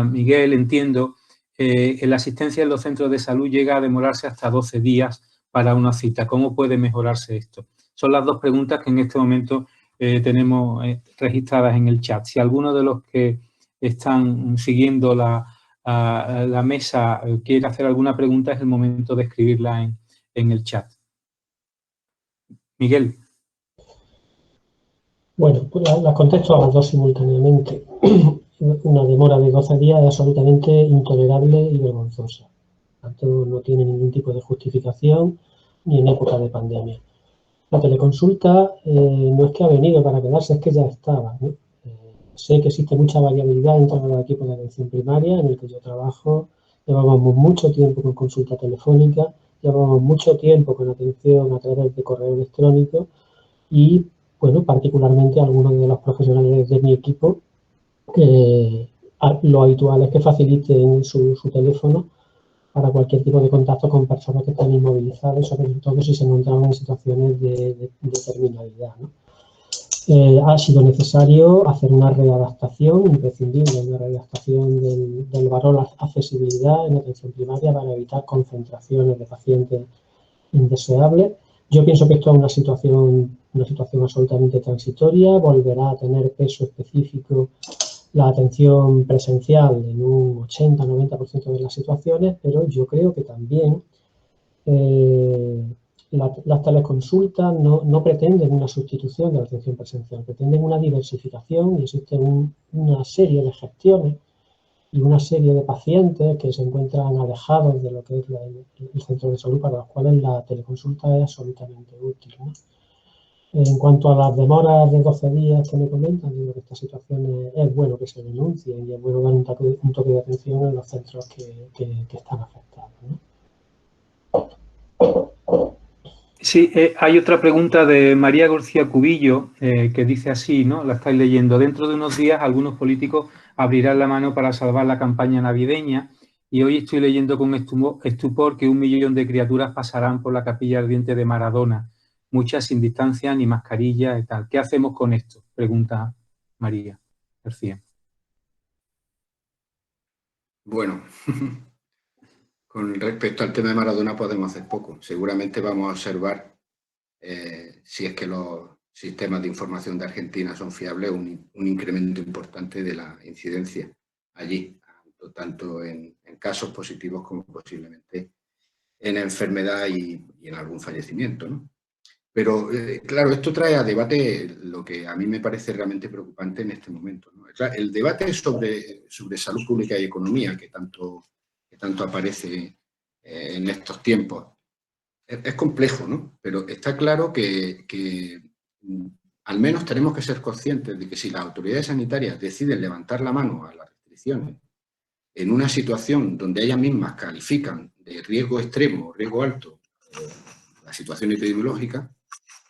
Miguel, entiendo. La asistencia en los centros de salud llega a demorarse hasta 12 días para una cita. ¿Cómo puede mejorarse esto? Son las dos preguntas que en este momento tenemos registradas en el chat. Si alguno de los que están siguiendo la mesa quiere hacer alguna pregunta, es el momento de escribirla en el chat. Miguel. Bueno, pues las contesto a las dos simultáneamente. Una demora de 12 días es absolutamente intolerable y vergonzosa. Tanto no tiene ningún tipo de justificación ni en época de pandemia. La teleconsulta no es que ha venido para quedarse, es que ya estaba, ¿no? sé que existe mucha variabilidad dentro de los equipos de atención primaria en el que yo trabajo. Llevábamos mucho tiempo con consulta telefónica, llevábamos mucho tiempo con atención a través de correo electrónico y, bueno, particularmente algunos de los profesionales de mi equipo, lo habitual es que faciliten su teléfono para cualquier tipo de contacto con personas que están inmovilizadas, sobre todo si se encuentran en situaciones de terminalidad, ¿no? Ha sido necesario hacer una readaptación imprescindible, una readaptación del valor accesibilidad en atención primaria para evitar concentraciones de pacientes indeseables. Yo pienso que esto es una situación absolutamente transitoria, volverá a tener peso específico la atención presencial en un 80-90% de las situaciones, pero yo creo que también las teleconsultas no pretenden una sustitución de la atención presencial, pretenden una diversificación y existe una serie de gestiones y una serie de pacientes que se encuentran alejados de lo que es el centro de salud, para los cuales la teleconsulta es absolutamente útil, ¿no? En cuanto a las demoras de 12 días que me comentan, digo que estas situaciones es bueno que se denuncien y es bueno dar un toque de atención en los centros que están afectados, ¿no? Sí, hay otra pregunta de María García Cubillo que dice así, ¿no? La estáis leyendo. Dentro de unos días algunos políticos abrirán la mano para salvar la campaña navideña y hoy estoy leyendo con estupor que 1 millón de criaturas pasarán por la capilla ardiente de Maradona, muchas sin distancia ni mascarilla y tal. ¿Qué hacemos con esto? Pregunta María García. Bueno, con respecto al tema de Maradona podemos hacer poco. Seguramente vamos a observar si es que los sistemas de información de Argentina son fiables, un incremento importante de la incidencia allí, tanto en casos positivos como posiblemente en enfermedad y en algún fallecimiento, ¿no? Pero, claro, esto trae a debate lo que a mí me parece realmente preocupante en este momento, ¿no? El debate sobre salud pública y economía que tanto aparece en estos tiempos es complejo, ¿no? Pero está claro que al menos tenemos que ser conscientes de que si las autoridades sanitarias deciden levantar la mano a las restricciones en una situación donde ellas mismas califican de riesgo extremo o riesgo alto la situación epidemiológica,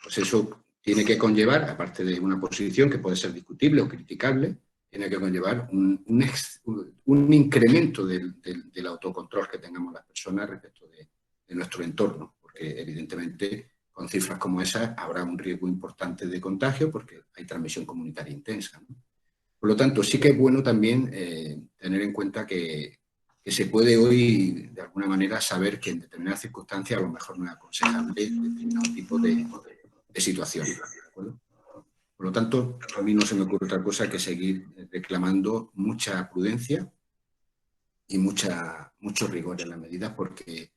pues eso tiene que conllevar, aparte de una posición que puede ser discutible o criticable, tiene que conllevar un incremento del autocontrol que tengamos las personas respecto de nuestro entorno, porque evidentemente con cifras como esas habrá un riesgo importante de contagio porque hay transmisión comunitaria intensa, ¿no? Por lo tanto, sí que es bueno también tener en cuenta que se puede hoy, de alguna manera, saber que en determinadas circunstancias a lo mejor no es aconsejable determinado tipo de situaciones, ¿de acuerdo? Por lo tanto, a mí no se me ocurre otra cosa que seguir reclamando mucha prudencia y mucho rigor en las medidas porque,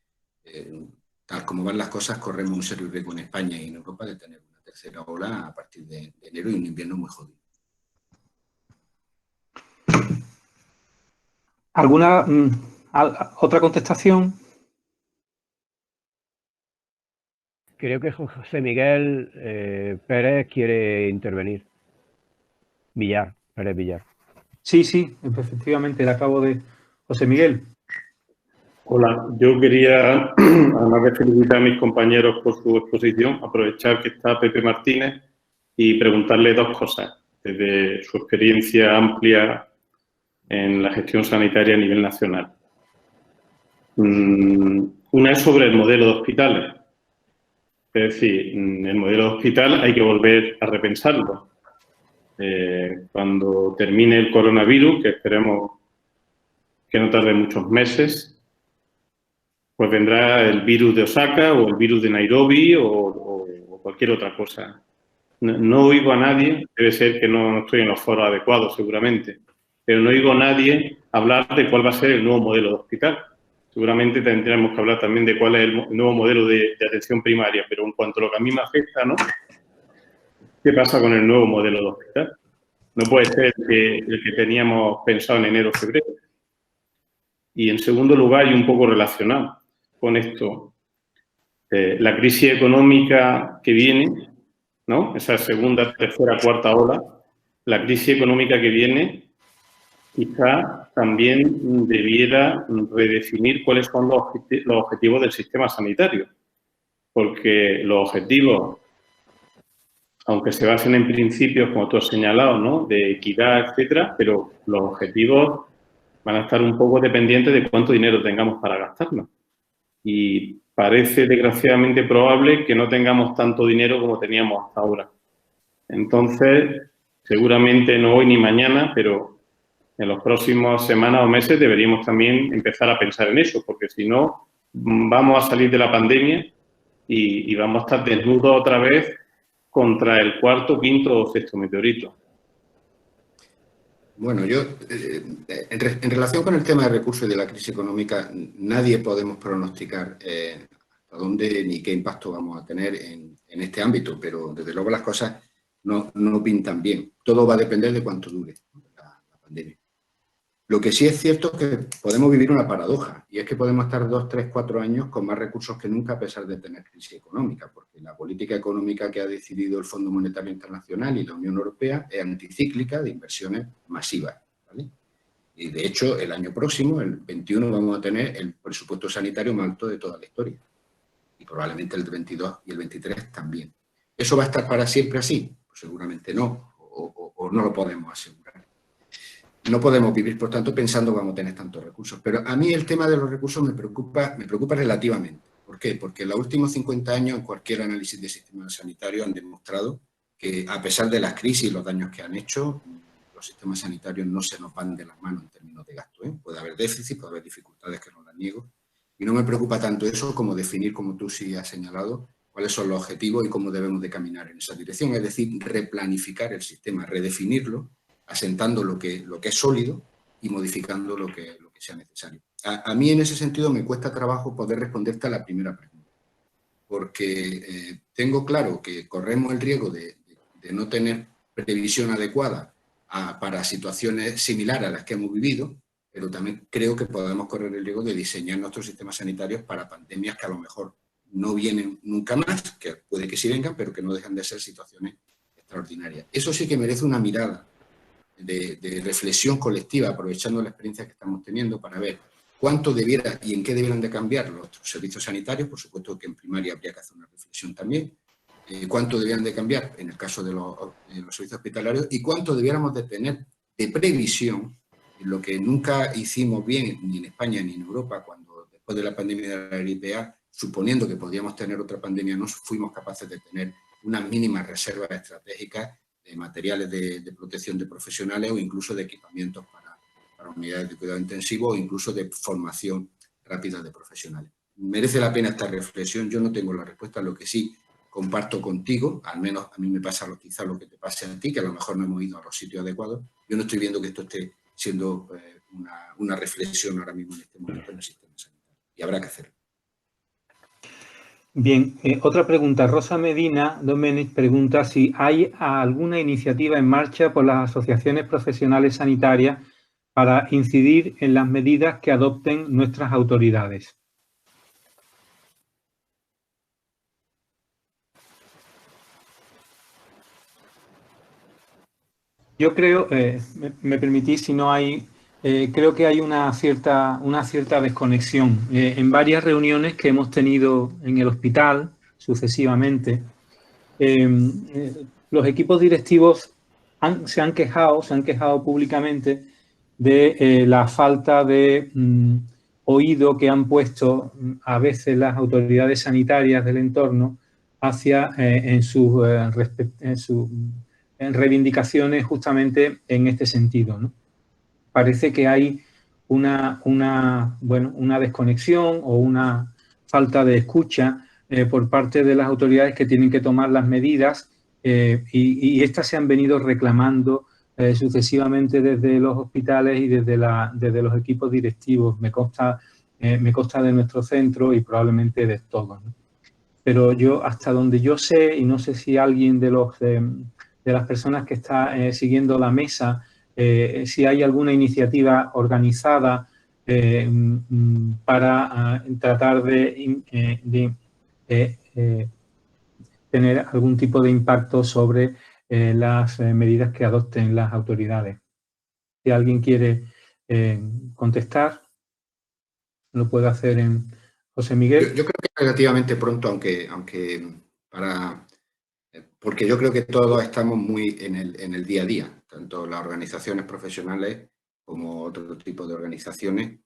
tal como van las cosas, corremos un serio riesgo en España y en Europa de tener una tercera ola a partir de enero y un invierno muy jodido. ¿Alguna otra contestación? Creo que José Miguel Pérez quiere intervenir. Pérez Villar. Sí, efectivamente, le acabo de... José Miguel. Hola, yo quería, además de felicitar a mis compañeros por su exposición, aprovechar que está Pepe Martínez y preguntarle 2 cosas, desde su experiencia amplia en la gestión sanitaria a nivel nacional. Una es sobre el modelo de hospitales. Es decir, el modelo de hospital hay que volver a repensarlo. Cuando termine el coronavirus, que esperemos que no tarde muchos meses, pues vendrá el virus de Osaka o el virus de Nairobi o cualquier otra cosa. No oigo a nadie, debe ser que no estoy en los foros adecuados seguramente, pero no oigo a nadie hablar de cuál va a ser el nuevo modelo de hospital. Seguramente tendremos que hablar también de cuál es el nuevo modelo de atención primaria, pero en cuanto a lo que a mí me afecta, ¿no? ¿Qué pasa con el nuevo modelo de hospital? No puede ser el que teníamos pensado en enero o febrero. Y en segundo lugar, y un poco relacionado con esto, la crisis económica que viene, ¿no? Esa segunda, tercera, cuarta ola, la crisis económica que viene quizá también debiera redefinir cuáles son los objetivos del sistema sanitario, porque los objetivos, aunque se basen en principios, como tú has señalado, ¿no?, de equidad, etcétera, pero los objetivos van a estar un poco dependientes de cuánto dinero tengamos para gastarnos. Y parece, desgraciadamente, probable que no tengamos tanto dinero como teníamos hasta ahora. Entonces, seguramente no hoy ni mañana, pero en las próximas semanas o meses deberíamos también empezar a pensar en eso, porque si no, vamos a salir de la pandemia y vamos a estar desnudos otra vez contra el cuarto, quinto o sexto meteorito. Bueno, yo, en relación con el tema de recursos y de la crisis económica, nadie podemos pronosticar a dónde ni qué impacto vamos a tener en este ámbito, pero desde luego las cosas no pintan bien. Todo va a depender de cuánto dure la pandemia. Lo que sí es cierto es que podemos vivir una paradoja, y es que podemos estar 2, 3, 4 años con más recursos que nunca a pesar de tener crisis económica, porque la política económica que ha decidido el Fondo Monetario Internacional y la Unión Europea es anticíclica de inversiones masivas, ¿vale? Y de hecho, el año próximo, el 21, vamos a tener el presupuesto sanitario más alto de toda la historia, y probablemente el 22 y el 23 también. ¿Eso va a estar para siempre así? Pues seguramente no, o no lo podemos asegurar. No podemos vivir, por tanto, pensando que vamos a tener tantos recursos. Pero a mí el tema de los recursos me preocupa relativamente. ¿Por qué? Porque en los últimos 50 años, en cualquier análisis de sistemas sanitarios han demostrado que, a pesar de las crisis y los daños que han hecho, los sistemas sanitarios no se nos van de las manos en términos de gasto, ¿eh? Puede haber déficit, puede haber dificultades que no las niego. Y no me preocupa tanto eso como definir, como tú sí has señalado, cuáles son los objetivos y cómo debemos de caminar en esa dirección. Es decir, replanificar el sistema, redefinirlo, asentando lo que es sólido y modificando lo que sea necesario. A mí, en ese sentido, me cuesta trabajo poder responderte a la primera pregunta, porque tengo claro que corremos el riesgo de no tener previsión adecuada para situaciones similares a las que hemos vivido, pero también creo que podemos correr el riesgo de diseñar nuestros sistemas sanitarios para pandemias que a lo mejor no vienen nunca más, que puede que sí vengan, pero que no dejan de ser situaciones extraordinarias. Eso sí que merece una mirada de reflexión colectiva, aprovechando la experiencia que estamos teniendo para ver cuánto debiera y en qué debieran de cambiar los servicios sanitarios. Por supuesto que en primaria habría que hacer una reflexión también. Cuánto debieran de cambiar en el caso de los servicios hospitalarios y cuánto debiéramos de tener de previsión, lo que nunca hicimos bien ni en España ni en Europa, cuando después de la pandemia de la gripe A, suponiendo que podíamos tener otra pandemia, no fuimos capaces de tener unas mínimas reservas estratégicas de materiales de protección de profesionales o incluso de equipamientos para unidades de cuidado intensivo o incluso de formación rápida de profesionales. Merece la pena esta reflexión. Yo no tengo la respuesta, lo que sí comparto contigo, al menos a mí me pasa quizás lo que te pase a ti, que a lo mejor no hemos ido a los sitios adecuados. Yo no estoy viendo que esto esté siendo una reflexión ahora mismo en este momento en el sistema sanitario y habrá que hacerlo. Bien, otra pregunta. Rosa Medina Domenech pregunta si hay alguna iniciativa en marcha por las asociaciones profesionales sanitarias para incidir en las medidas que adopten nuestras autoridades. Yo creo, me permitís, si no hay, creo que hay una cierta desconexión. En varias reuniones que hemos tenido en el hospital sucesivamente, los equipos directivos se han quejado públicamente de la falta de oído que han puesto a veces las autoridades sanitarias del entorno hacia en sus reivindicaciones justamente en este sentido, ¿no? Parece que hay una desconexión o una falta de escucha por parte de las autoridades que tienen que tomar las medidas y estas se han venido reclamando sucesivamente desde los hospitales y desde los equipos directivos. Me consta de nuestro centro y probablemente de todos, ¿no? Pero yo, hasta donde yo sé, y no sé si alguien de las personas que está siguiendo la mesa, si hay alguna iniciativa organizada para tratar de tener algún tipo de impacto sobre las medidas que adopten las autoridades. Si alguien quiere contestar, lo puede hacer en José Miguel. Yo creo que relativamente pronto, porque yo creo que todos estamos muy en el día a día, tanto las organizaciones profesionales como otro tipo de organizaciones,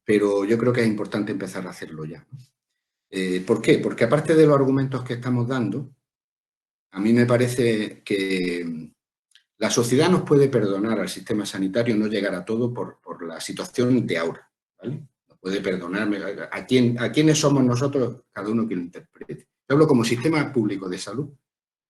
pero yo creo que es importante empezar a hacerlo ya. ¿Por qué? Porque aparte de los argumentos que estamos dando, a mí me parece que la sociedad nos puede perdonar al sistema sanitario no llegar a todo por la situación de ahora, ¿vale? Nos puede perdonar a quiénes somos nosotros, cada uno que lo interprete. Yo hablo como sistema público de salud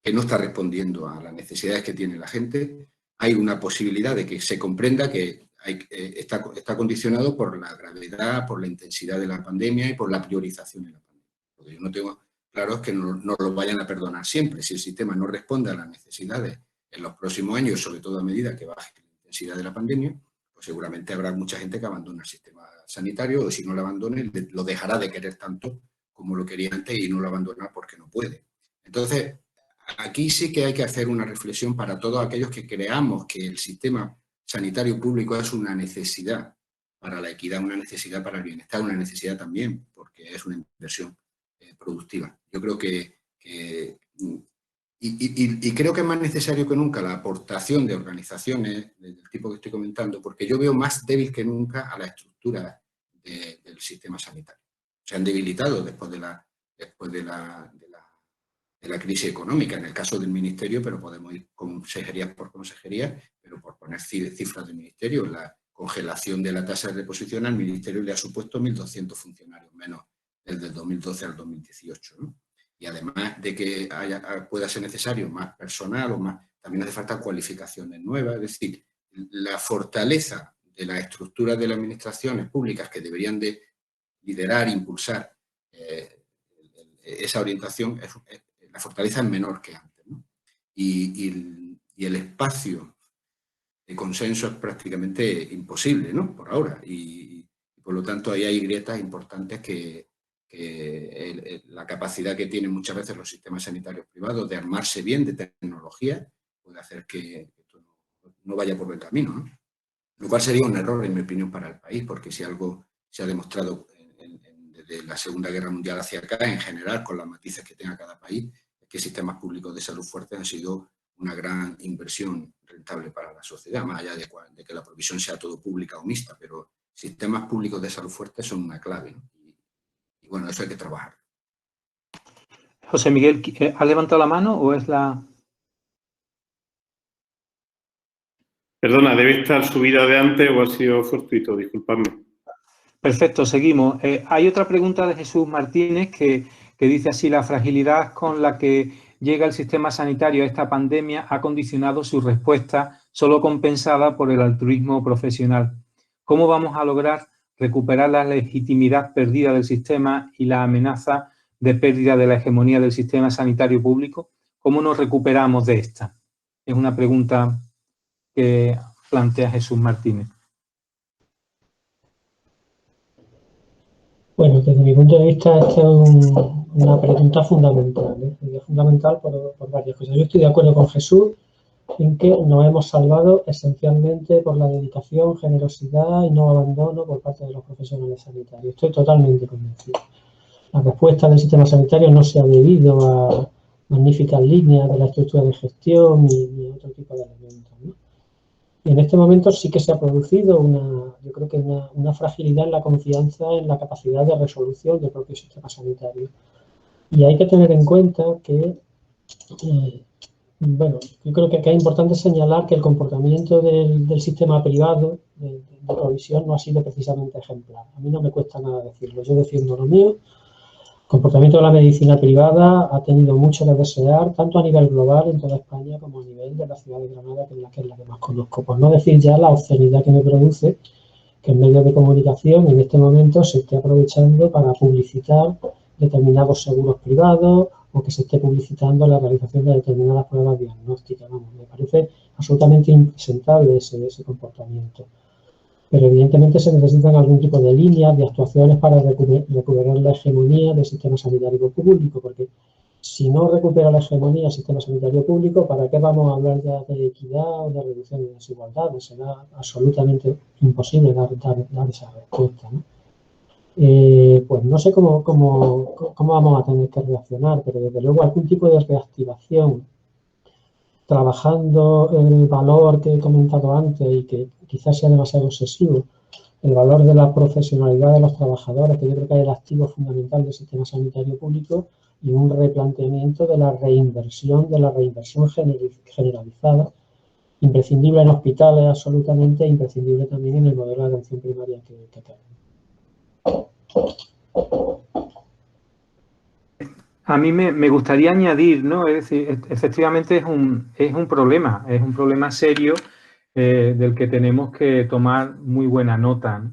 que no está respondiendo a las necesidades que tiene la gente. Hay una posibilidad de que se comprenda que está condicionado por la gravedad, por la intensidad de la pandemia y por la priorización de la pandemia. Lo que yo no tengo claro es que no lo vayan a perdonar siempre. Si el sistema no responde a las necesidades en los próximos años, sobre todo a medida que baje la intensidad de la pandemia, pues seguramente habrá mucha gente que abandone el sistema sanitario, o si no lo abandone, lo dejará de querer tanto como lo quería antes y no lo abandona porque no puede. Entonces, aquí sí que hay que hacer una reflexión para todos aquellos que creamos que el sistema sanitario público es una necesidad para la equidad, una necesidad para el bienestar, una necesidad también porque es una inversión productiva. Yo creo que creo que es más necesario que nunca la aportación de organizaciones del tipo que estoy comentando, porque yo veo más débil que nunca a la estructura del sistema sanitario. Se han debilitado después de la crisis económica, en el caso del ministerio, pero podemos ir consejería por consejería, pero por poner cifras del ministerio, la congelación de la tasa de reposición al ministerio le ha supuesto 1.200 funcionarios menos desde el 2012 al 2018, ¿no? Y además de que pueda ser necesario más personal o más, también hace falta cualificaciones nuevas, es decir, la fortaleza de las estructuras de las administraciones públicas que deberían de liderar, impulsar esa orientación, la fortaleza es menor que antes, ¿no? Y el espacio de consenso es prácticamente imposible, ¿no? Por ahora. Y por lo tanto ahí hay grietas importantes que la capacidad que tienen muchas veces los sistemas sanitarios privados de armarse bien de tecnología puede hacer que esto no vaya por buen camino, ¿no? Lo cual sería un error, en mi opinión, para el país, porque si algo se ha demostrado desde la Segunda Guerra Mundial hacia acá, en general, con las matices que tenga cada país, es que sistemas públicos de salud fuertes han sido una gran inversión rentable para la sociedad, más allá de que la provisión sea todo pública o mixta, pero sistemas públicos de salud fuertes son una clave, ¿no? Y bueno, eso hay que trabajar. José Miguel, ¿ha levantado la mano o es la...? Perdona, debe estar subida de antes o ha sido fortuito, disculpadme. Perfecto, seguimos. Hay otra pregunta de Jesús Martínez que dice así: la fragilidad con la que llega el sistema sanitario a esta pandemia ha condicionado su respuesta, solo compensada por el altruismo profesional. ¿Cómo vamos a lograr recuperar la legitimidad perdida del sistema y la amenaza de pérdida de la hegemonía del sistema sanitario público? ¿Cómo nos recuperamos de esta? Es una pregunta que plantea Jesús Martínez. Bueno, desde mi punto de vista esta es una pregunta fundamental, ¿eh? Es fundamental por varias cosas. Yo estoy de acuerdo con Jesús en que nos hemos salvado esencialmente por la dedicación, generosidad y no abandono por parte de los profesionales sanitarios. Estoy totalmente convencido. La respuesta del sistema sanitario no se ha debido a magníficas líneas de la estructura de gestión ni otro tipo de elementos, ¿no? Y en este momento sí que se ha producido yo creo que una fragilidad en la confianza en la capacidad de resolución del propio sistema sanitario. Y hay que tener en cuenta que, bueno, yo creo que es importante señalar que el comportamiento del sistema privado de provisión no ha sido precisamente ejemplar. A mí no me cuesta nada decirlo, yo defiendo lo mío. El comportamiento de la medicina privada ha tenido mucho que desear, tanto a nivel global en toda España como a nivel de la ciudad de Granada, que es la que más conozco. Por no decir ya la obscenidad que me produce que en medios de comunicación en este momento se esté aprovechando para publicitar determinados seguros privados o que se esté publicitando la realización de determinadas pruebas diagnósticas. Vamos, me parece absolutamente impresentable ese comportamiento. Pero evidentemente se necesitan algún tipo de líneas, de actuaciones para recuperar la hegemonía del sistema sanitario público, porque Si no recupera la hegemonía del sistema sanitario público, ¿para qué vamos a hablar ya de equidad o de reducción de desigualdades? Será absolutamente imposible dar esa respuesta, ¿no? Pues no sé cómo vamos a tener que reaccionar, pero desde luego algún tipo de reactivación, trabajando el valor que he comentado antes y que quizás sea demasiado obsesivo, el valor de la profesionalidad de los trabajadores, que yo creo que es el activo fundamental del sistema sanitario público, y un replanteamiento de la reinversión generalizada, imprescindible en hospitales absolutamente, imprescindible también en el modelo de atención primaria que tenemos. A mí me gustaría añadir, ¿no? Es decir, efectivamente es un problema serio del que tenemos que tomar muy buena nota, ¿no?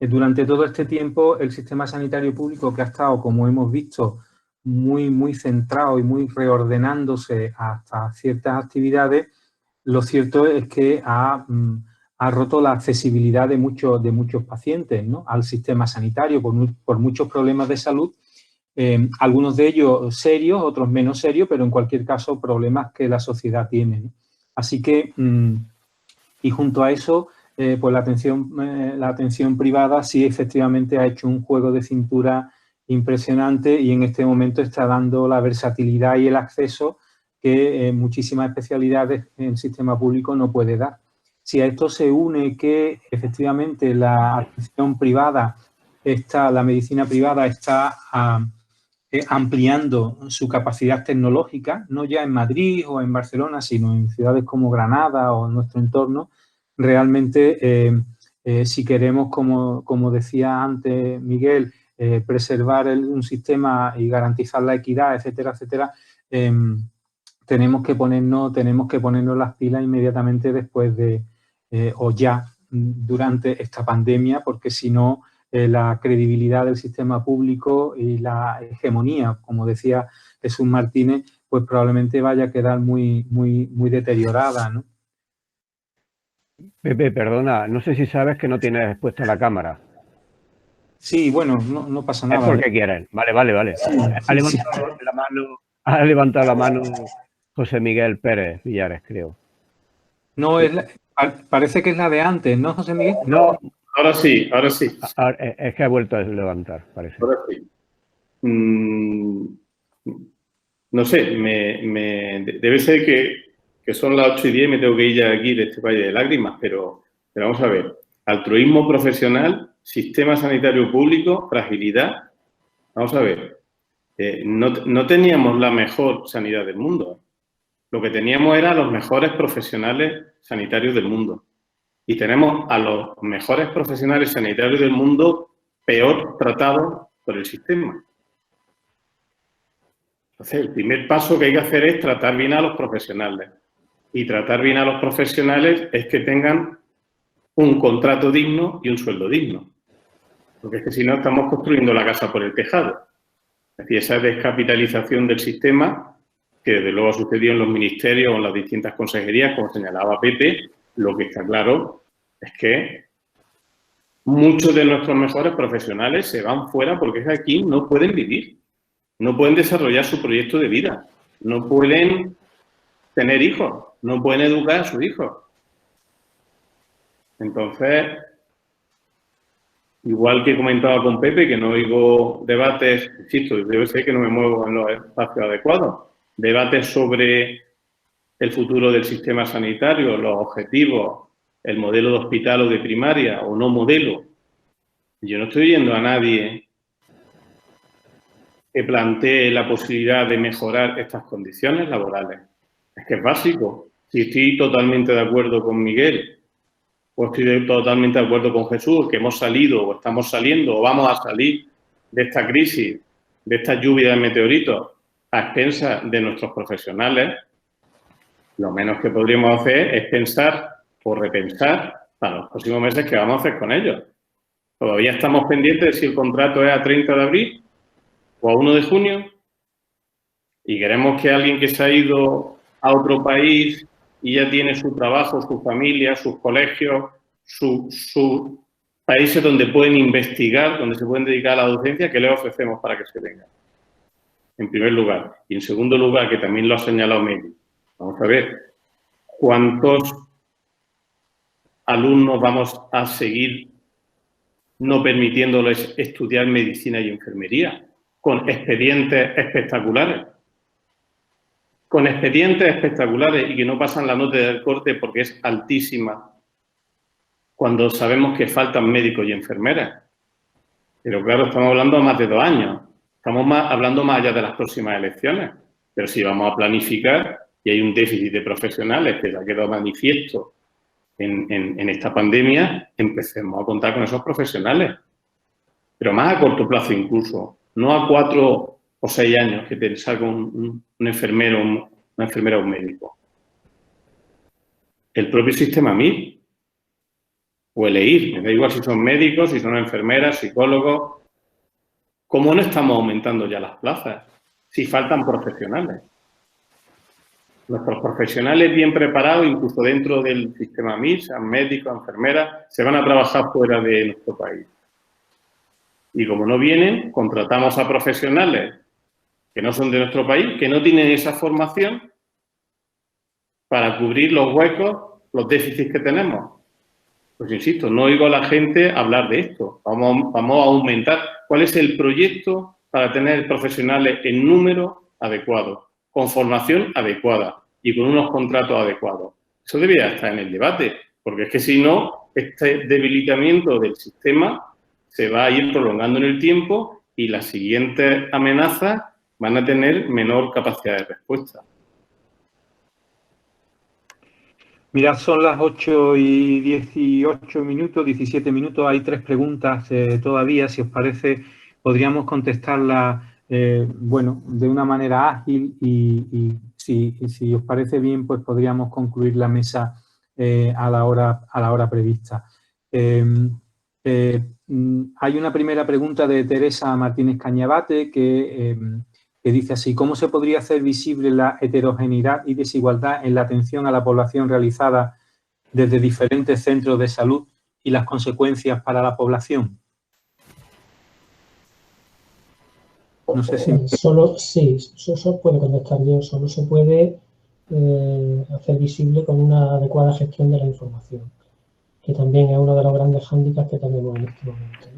Durante todo este tiempo, el sistema sanitario público, que ha estado, como hemos visto, muy centrado y muy reordenándose hasta ciertas actividades, lo cierto es que ha roto la accesibilidad de muchos pacientes, ¿no?, al sistema sanitario por muchos problemas de salud, algunos de ellos serios, otros menos serios, pero en cualquier caso problemas que la sociedad tiene, ¿no? Así que, y junto a eso, pues la atención privada sí efectivamente ha hecho un juego de cintura impresionante y en este momento está dando la versatilidad y el acceso que muchísimas especialidades en el sistema público no puede dar. Si a esto se une que efectivamente la atención privada la medicina privada está ampliando su capacidad tecnológica, no ya en Madrid o en Barcelona, sino en ciudades como Granada o en nuestro entorno, realmente si queremos, como decía antes Miguel, preservar un sistema y garantizar la equidad, etcétera, etcétera, tenemos que ponernos las pilas inmediatamente después o ya durante esta pandemia, porque si no, la credibilidad del sistema público y la hegemonía, como decía Jesús Martínez, pues probablemente vaya a quedar muy deteriorada, ¿no? Pepe, perdona, no sé si sabes que no tienes puesta la cámara. Sí, bueno, no pasa nada. Es porque quieres. Vale. Sí, Ha levantado la mano José Miguel Pérez Villares, creo. No, parece que es la de antes, ¿no, José Miguel? No. Ahora sí. Es que ha vuelto a levantar, parece. Ahora sí. No sé, debe ser que son las 8:10 y me tengo que ir ya aquí de este valle de lágrimas, pero vamos a ver. Altruismo profesional, sistema sanitario público, fragilidad. Vamos a ver. No teníamos la mejor sanidad del mundo. Lo que teníamos era los mejores profesionales sanitarios del mundo. Y tenemos a los mejores profesionales sanitarios del mundo peor tratados por el sistema. Entonces, el primer paso que hay que hacer es tratar bien a los profesionales. Y tratar bien a los profesionales es que tengan un contrato digno y un sueldo digno. Porque es que si no, estamos construyendo la casa por el tejado. Es decir, esa descapitalización del sistema, que desde luego ha sucedido en los ministerios o en las distintas consejerías, como señalaba Pepe, lo que está claro es que muchos de nuestros mejores profesionales se van fuera porque es que aquí no pueden vivir, no pueden desarrollar su proyecto de vida, no pueden tener hijos, no pueden educar a sus hijos. Entonces, igual que comentaba con Pepe, que no oigo debates, insisto, debe ser que no me muevo en los espacios adecuados, debates sobre el futuro del sistema sanitario, los objetivos, el modelo de hospital o de primaria o no modelo. Yo no estoy oyendo a nadie que plantee la posibilidad de mejorar estas condiciones laborales. Es que es básico. Si estoy totalmente de acuerdo con Miguel o estoy totalmente de acuerdo con Jesús, que hemos salido o estamos saliendo o vamos a salir de esta crisis, de esta lluvia de meteoritos a expensas de nuestros profesionales, lo menos que podríamos hacer es pensar o repensar para los próximos meses qué vamos a hacer con ellos. Todavía estamos pendientes de si el contrato es a 30 de abril o a 1 de junio y queremos que alguien que se ha ido a otro país y ya tiene su trabajo, su familia, sus colegios, sus países donde pueden investigar, donde se pueden dedicar a la docencia, ¿qué le ofrecemos para que se venga? en primer lugar. Y en segundo lugar, que también lo ha señalado Mary, vamos a ver cuántos alumnos vamos a seguir no permitiéndoles estudiar medicina y enfermería, con expedientes espectaculares. Con expedientes espectaculares y que no pasan la nota del corte porque es altísima, cuando sabemos que faltan médicos y enfermeras. Pero claro, estamos hablando de más de 2 años. Estamos hablando más allá de las próximas elecciones. Pero si vamos a planificar y hay un déficit de profesionales que ya ha quedado manifiesto en esta pandemia, empecemos a contar con esos profesionales. Pero más a corto plazo incluso, no a 4 o 6 años que te salga un enfermero, una enfermera o un médico. El propio sistema MIR o el EIR, me da igual si son médicos, si son enfermeras, psicólogos. ¿Cómo no estamos aumentando ya las plazas? Si faltan profesionales. Nuestros profesionales bien preparados, incluso dentro del sistema MIR, sean médicos, enfermeras, se van a trabajar fuera de nuestro país. Y como no vienen, contratamos a profesionales que no son de nuestro país, que no tienen esa formación para cubrir los huecos, los déficits que tenemos. Pues insisto, no oigo a la gente hablar de esto. Vamos a aumentar. ¿Cuál es el proyecto para tener profesionales en número adecuado, con formación adecuada y con unos contratos adecuados? Eso debería estar en el debate, porque es que si no, este debilitamiento del sistema se va a ir prolongando en el tiempo y las siguientes amenazas van a tener menor capacidad de respuesta. Mirad, son las 8:18 minutos, 17 minutos. Hay 3 preguntas todavía. Si os parece, podríamos contestarlas, bueno, de una manera ágil y si os parece bien, pues podríamos concluir la mesa a la hora prevista. Hay una primera pregunta de Teresa Martínez Cañabate que dice así: ¿cómo se podría hacer visible la heterogeneidad y desigualdad en la atención a la población realizada desde diferentes centros de salud y las consecuencias para la población? No sé si... Solo puedo contestar yo. Solo se puede hacer visible con una adecuada gestión de la información, que también es uno de los grandes hándicaps que tenemos en este momento.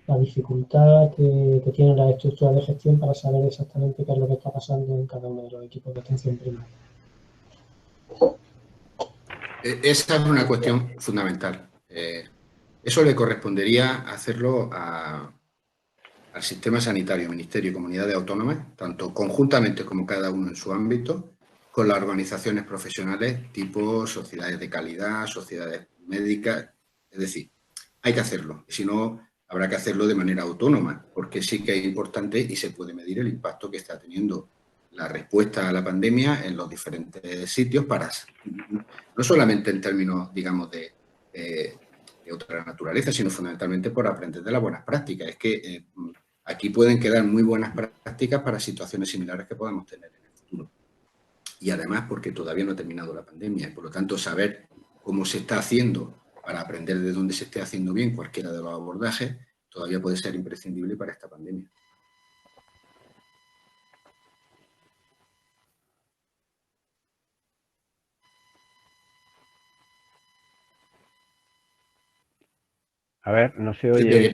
La dificultad que tienen las estructuras de gestión para saber exactamente qué es lo que está pasando en cada uno de los equipos de atención primaria. Esa es una cuestión fundamental. Eso le correspondería hacerlo al sistema sanitario, Ministerio y Comunidades Autónomas, tanto conjuntamente como cada uno en su ámbito, con las organizaciones profesionales tipo sociedades de calidad, sociedades médicas. Es decir, hay que hacerlo. Si no, habrá que hacerlo de manera autónoma, porque sí que es importante y se puede medir el impacto que está teniendo la respuesta a la pandemia en los diferentes sitios, no solamente en términos, digamos, de otra naturaleza, sino fundamentalmente por aprender de las buenas prácticas. Es que aquí pueden quedar muy buenas prácticas para situaciones similares que podamos tener en el futuro. Y además porque todavía no ha terminado la pandemia, y por lo tanto saber cómo se está haciendo para aprender de dónde se esté haciendo bien cualquiera de los abordajes, todavía puede ser imprescindible para esta pandemia. A ver, no se oye.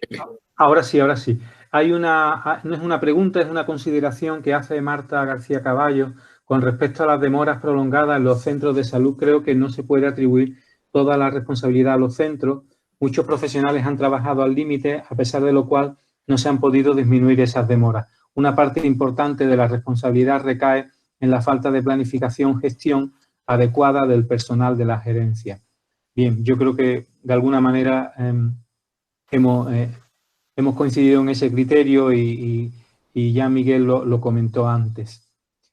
Ahora sí, ahora sí. No es una pregunta, es una consideración que hace Marta García Caballo con respecto a las demoras prolongadas en los centros de salud. Creo que no se puede atribuir toda la responsabilidad a los centros. Muchos profesionales han trabajado al límite, a pesar de lo cual no se han podido disminuir esas demoras. Una parte importante de la responsabilidad recae en la falta de planificación, gestión adecuada del personal de la gerencia. Bien, yo creo que de alguna manera hemos coincidido en ese criterio y ya Miguel lo comentó antes.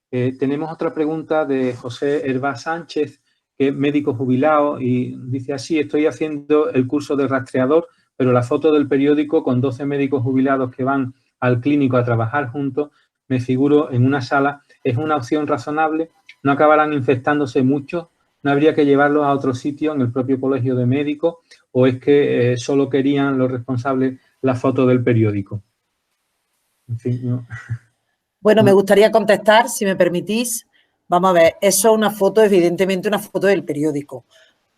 Tenemos otra pregunta de José Hervás Sánchez, que es médico jubilado, y dice así: estoy haciendo el curso de rastreador, pero la foto del periódico con 12 médicos jubilados que van al clínico a trabajar juntos, me figuro en una sala, ¿es una opción razonable? ¿No acabarán infectándose muchos? ¿No habría que llevarlos a otro sitio en el propio colegio de médicos? ¿O es que solo querían los responsables la foto del periódico? En fin, no. Bueno, me gustaría contestar, si me permitís. Vamos a ver, eso es una foto, evidentemente una foto del periódico.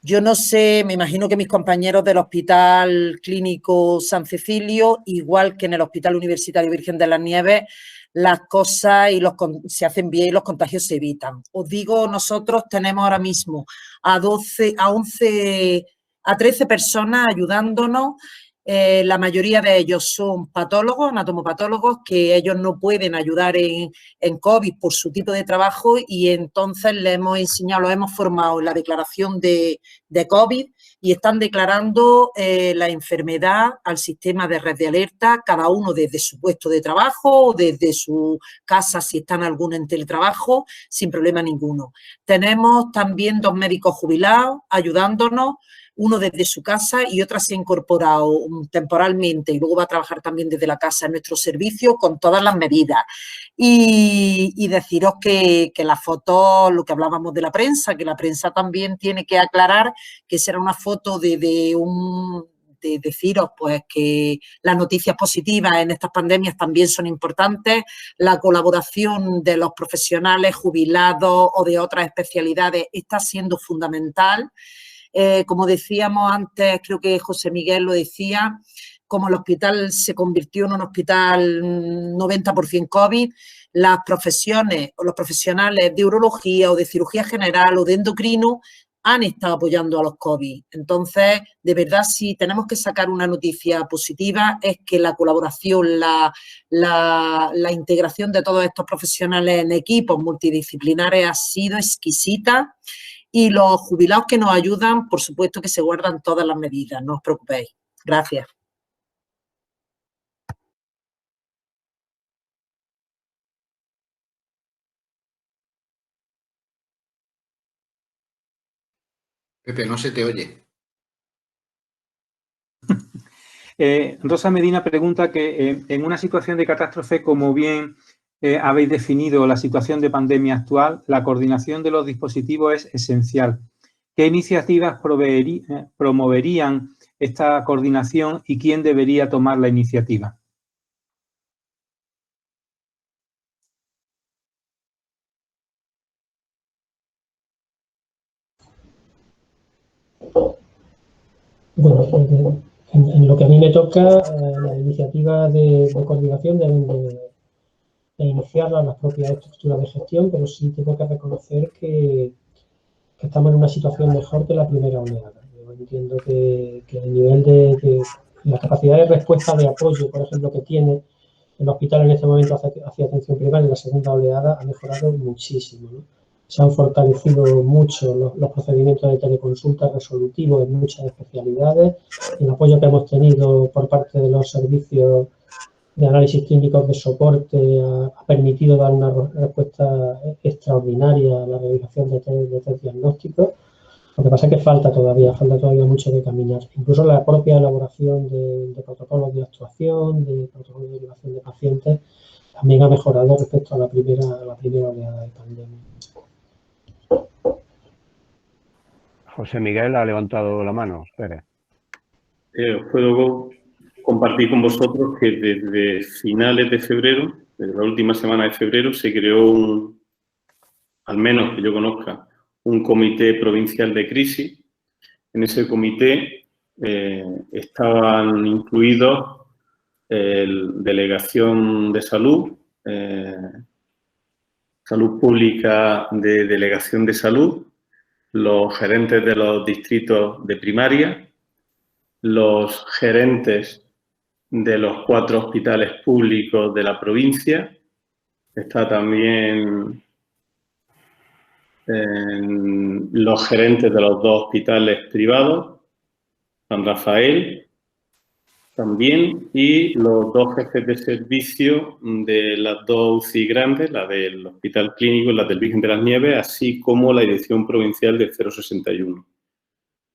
Yo no sé, me imagino que mis compañeros del Hospital Clínico San Cecilio, igual que en el Hospital Universitario Virgen de las Nieves, las cosas se hacen bien y los contagios se evitan. Os digo, nosotros tenemos ahora mismo a 13 personas ayudándonos. La mayoría de ellos son patólogos, anatomopatólogos, que ellos no pueden ayudar en COVID por su tipo de trabajo, y entonces les hemos enseñado, los hemos formado en la declaración de COVID y están declarando la enfermedad al sistema de red de alerta, cada uno desde su puesto de trabajo o desde su casa si están alguno en teletrabajo, sin problema ninguno. Tenemos también 2 médicos jubilados ayudándonos, uno desde su casa y otra se ha incorporado temporalmente y luego va a trabajar también desde la casa en nuestro servicio con todas las medidas. Y deciros que la foto, lo que hablábamos de la prensa, que la prensa también tiene que aclarar que será una foto de deciros pues que las noticias positivas en estas pandemias también son importantes, la colaboración de los profesionales jubilados o de otras especialidades está siendo fundamental. Como decíamos antes, creo que José Miguel lo decía, como el hospital se convirtió en un hospital 90% COVID, las profesiones o los profesionales de urología o de cirugía general o de endocrino han estado apoyando a los COVID. Entonces, de verdad, si tenemos que sacar una noticia positiva, es que la colaboración, la integración de todos estos profesionales en equipos multidisciplinares ha sido exquisita. Y los jubilados que nos ayudan, por supuesto que se guardan todas las medidas, no os preocupéis. Gracias. Pepe, no se te oye. Rosa Medina pregunta que en una situación de catástrofe, como bien habéis definido la situación de pandemia actual, la coordinación de los dispositivos es esencial. ¿Qué iniciativas promoverían esta coordinación y quién debería tomar la iniciativa? Bueno, en lo que a mí me toca, las iniciativas de coordinación deben de iniciarlas las propias estructuras de gestión, pero sí tengo que reconocer que estamos en una situación mejor que la primera oleada. Yo entiendo que el nivel de la capacidad de respuesta de apoyo, por ejemplo, que tiene el hospital en este momento hacia atención primaria en la segunda oleada ha mejorado muchísimo, ¿no? Se han fortalecido mucho los procedimientos de teleconsulta resolutivos en muchas especialidades. El apoyo que hemos tenido por parte de los servicios de análisis clínicos de soporte ha permitido dar una respuesta extraordinaria a la realización de test diagnósticos. Lo que pasa es que falta todavía mucho de caminar. Incluso la propia elaboración de protocolos de actuación, de protocolos de derivación de pacientes, también ha mejorado respecto a la primera oleada de pandemia. José Miguel ha levantado la mano. Pérez. Puedo compartir con vosotros que desde finales de febrero, desde la última semana de febrero, se creó al menos que yo conozca, un comité provincial de crisis. En ese comité estaban incluidos Delegación de Salud, Salud Pública de Delegación de Salud, los gerentes de los distritos de primaria, los gerentes de los 4 hospitales públicos de la provincia, está también los gerentes de los 2 hospitales privados, San Rafael también, y los 2 jefes de servicio de las 2 UCI grandes, la del Hospital Clínico y la del Virgen de las Nieves, así como la Dirección Provincial del 061.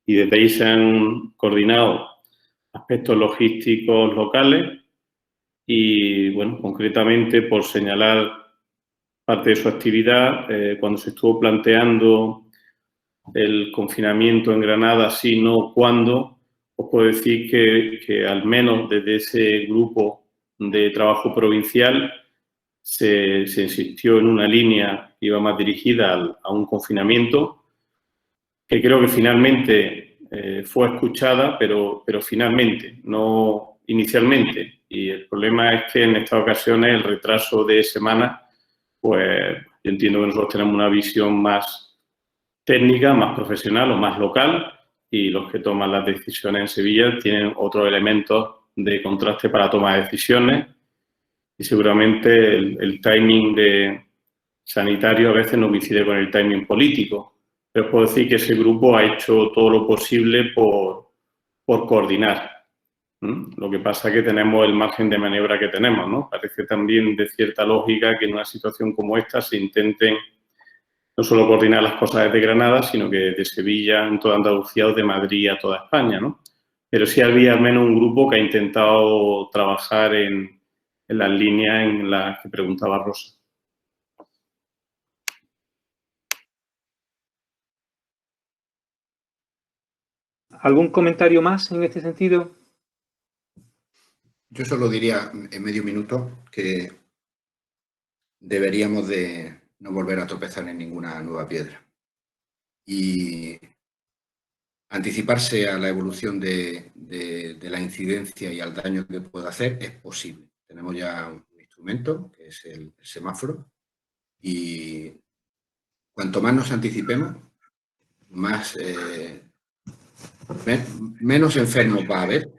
Y desde ahí se han coordinado aspectos logísticos locales y, bueno, concretamente por señalar parte de su actividad, cuando se estuvo planteando el confinamiento en Granada, si no, cuándo, os puedo decir que al menos desde ese grupo de trabajo provincial se insistió en una línea que iba más dirigida a un confinamiento, que creo que finalmente fue escuchada, pero finalmente, no inicialmente. Y el problema es que en estas ocasiones el retraso de semanas, pues yo entiendo que nosotros tenemos una visión más técnica, más profesional o más local, y los que toman las decisiones en Sevilla tienen otros elementos de contraste para toma de decisiones, y seguramente el timing sanitario a veces no coincide con el timing político. Pero puedo decir que ese grupo ha hecho todo lo posible por coordinar. Lo que pasa es que tenemos el margen de maniobra que tenemos, ¿no? Parece también de cierta lógica que en una situación como esta se intenten no solo coordinar las cosas desde Granada, sino que desde Sevilla, en toda Andalucía o de Madrid a toda España, ¿no? Pero sí había al menos un grupo que ha intentado trabajar en las líneas en las que preguntaba Rosa. ¿Algún comentario más en este sentido? Yo solo diría en medio minuto que deberíamos de no volver a tropezar en ninguna nueva piedra y anticiparse a la evolución de la incidencia y al daño que pueda hacer es posible. Tenemos ya un instrumento, que es el semáforo, y cuanto más nos anticipemos, menos enfermos va a haber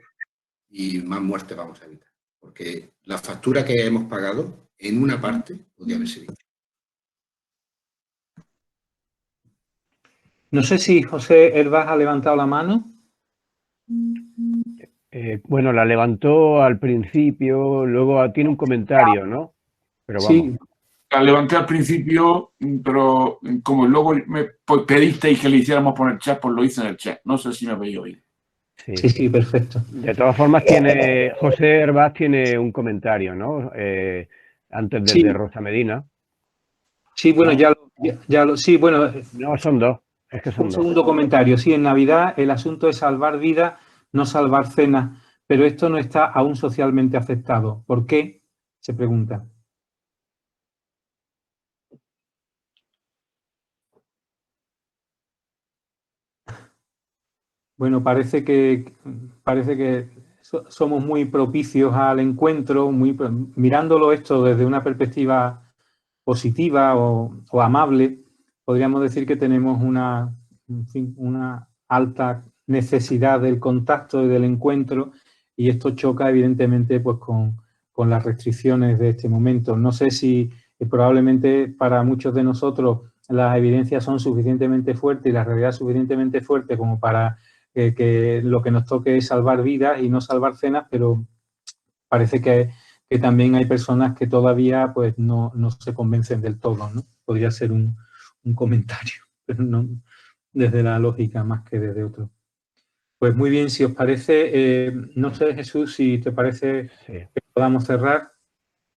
y más muertes vamos a evitar. Porque la factura que hemos pagado, en una parte, podría haberse evitado. No sé si José Hervás ha levantado la mano. Bueno, la levantó al principio, luego tiene un comentario, ¿no? Pero vamos. Sí, la levanté al principio, pero como luego me pedisteis que le hiciéramos por el chat, pues lo hice en el chat. No sé si me habéis oído. Sí, perfecto. De todas formas, José Hervás tiene un comentario, ¿no? Antes del de Rosa Medina. Sí, bueno, ¿no? Sí, bueno. No, son dos. Es que son un dos. Segundo comentario. Sí, en Navidad el asunto es salvar vidas, no salvar cenas, pero esto no está aún socialmente aceptado. ¿Por qué? Se pregunta. Bueno, parece que somos muy propicios al encuentro, mirándolo esto desde una perspectiva positiva o amable, podríamos decir que tenemos una alta necesidad del contacto y del encuentro, y esto choca evidentemente pues con las restricciones de este momento. No sé si probablemente para muchos de nosotros las evidencias son suficientemente fuertes y la realidad es suficientemente fuerte como para que lo que nos toque es salvar vidas y no salvar cenas, pero parece que también hay personas que todavía pues no se convencen del todo, ¿no? Podría ser un comentario, pero no desde la lógica más que desde otro. Pues muy bien, si os parece, no sé, Jesús, si te parece que podamos cerrar.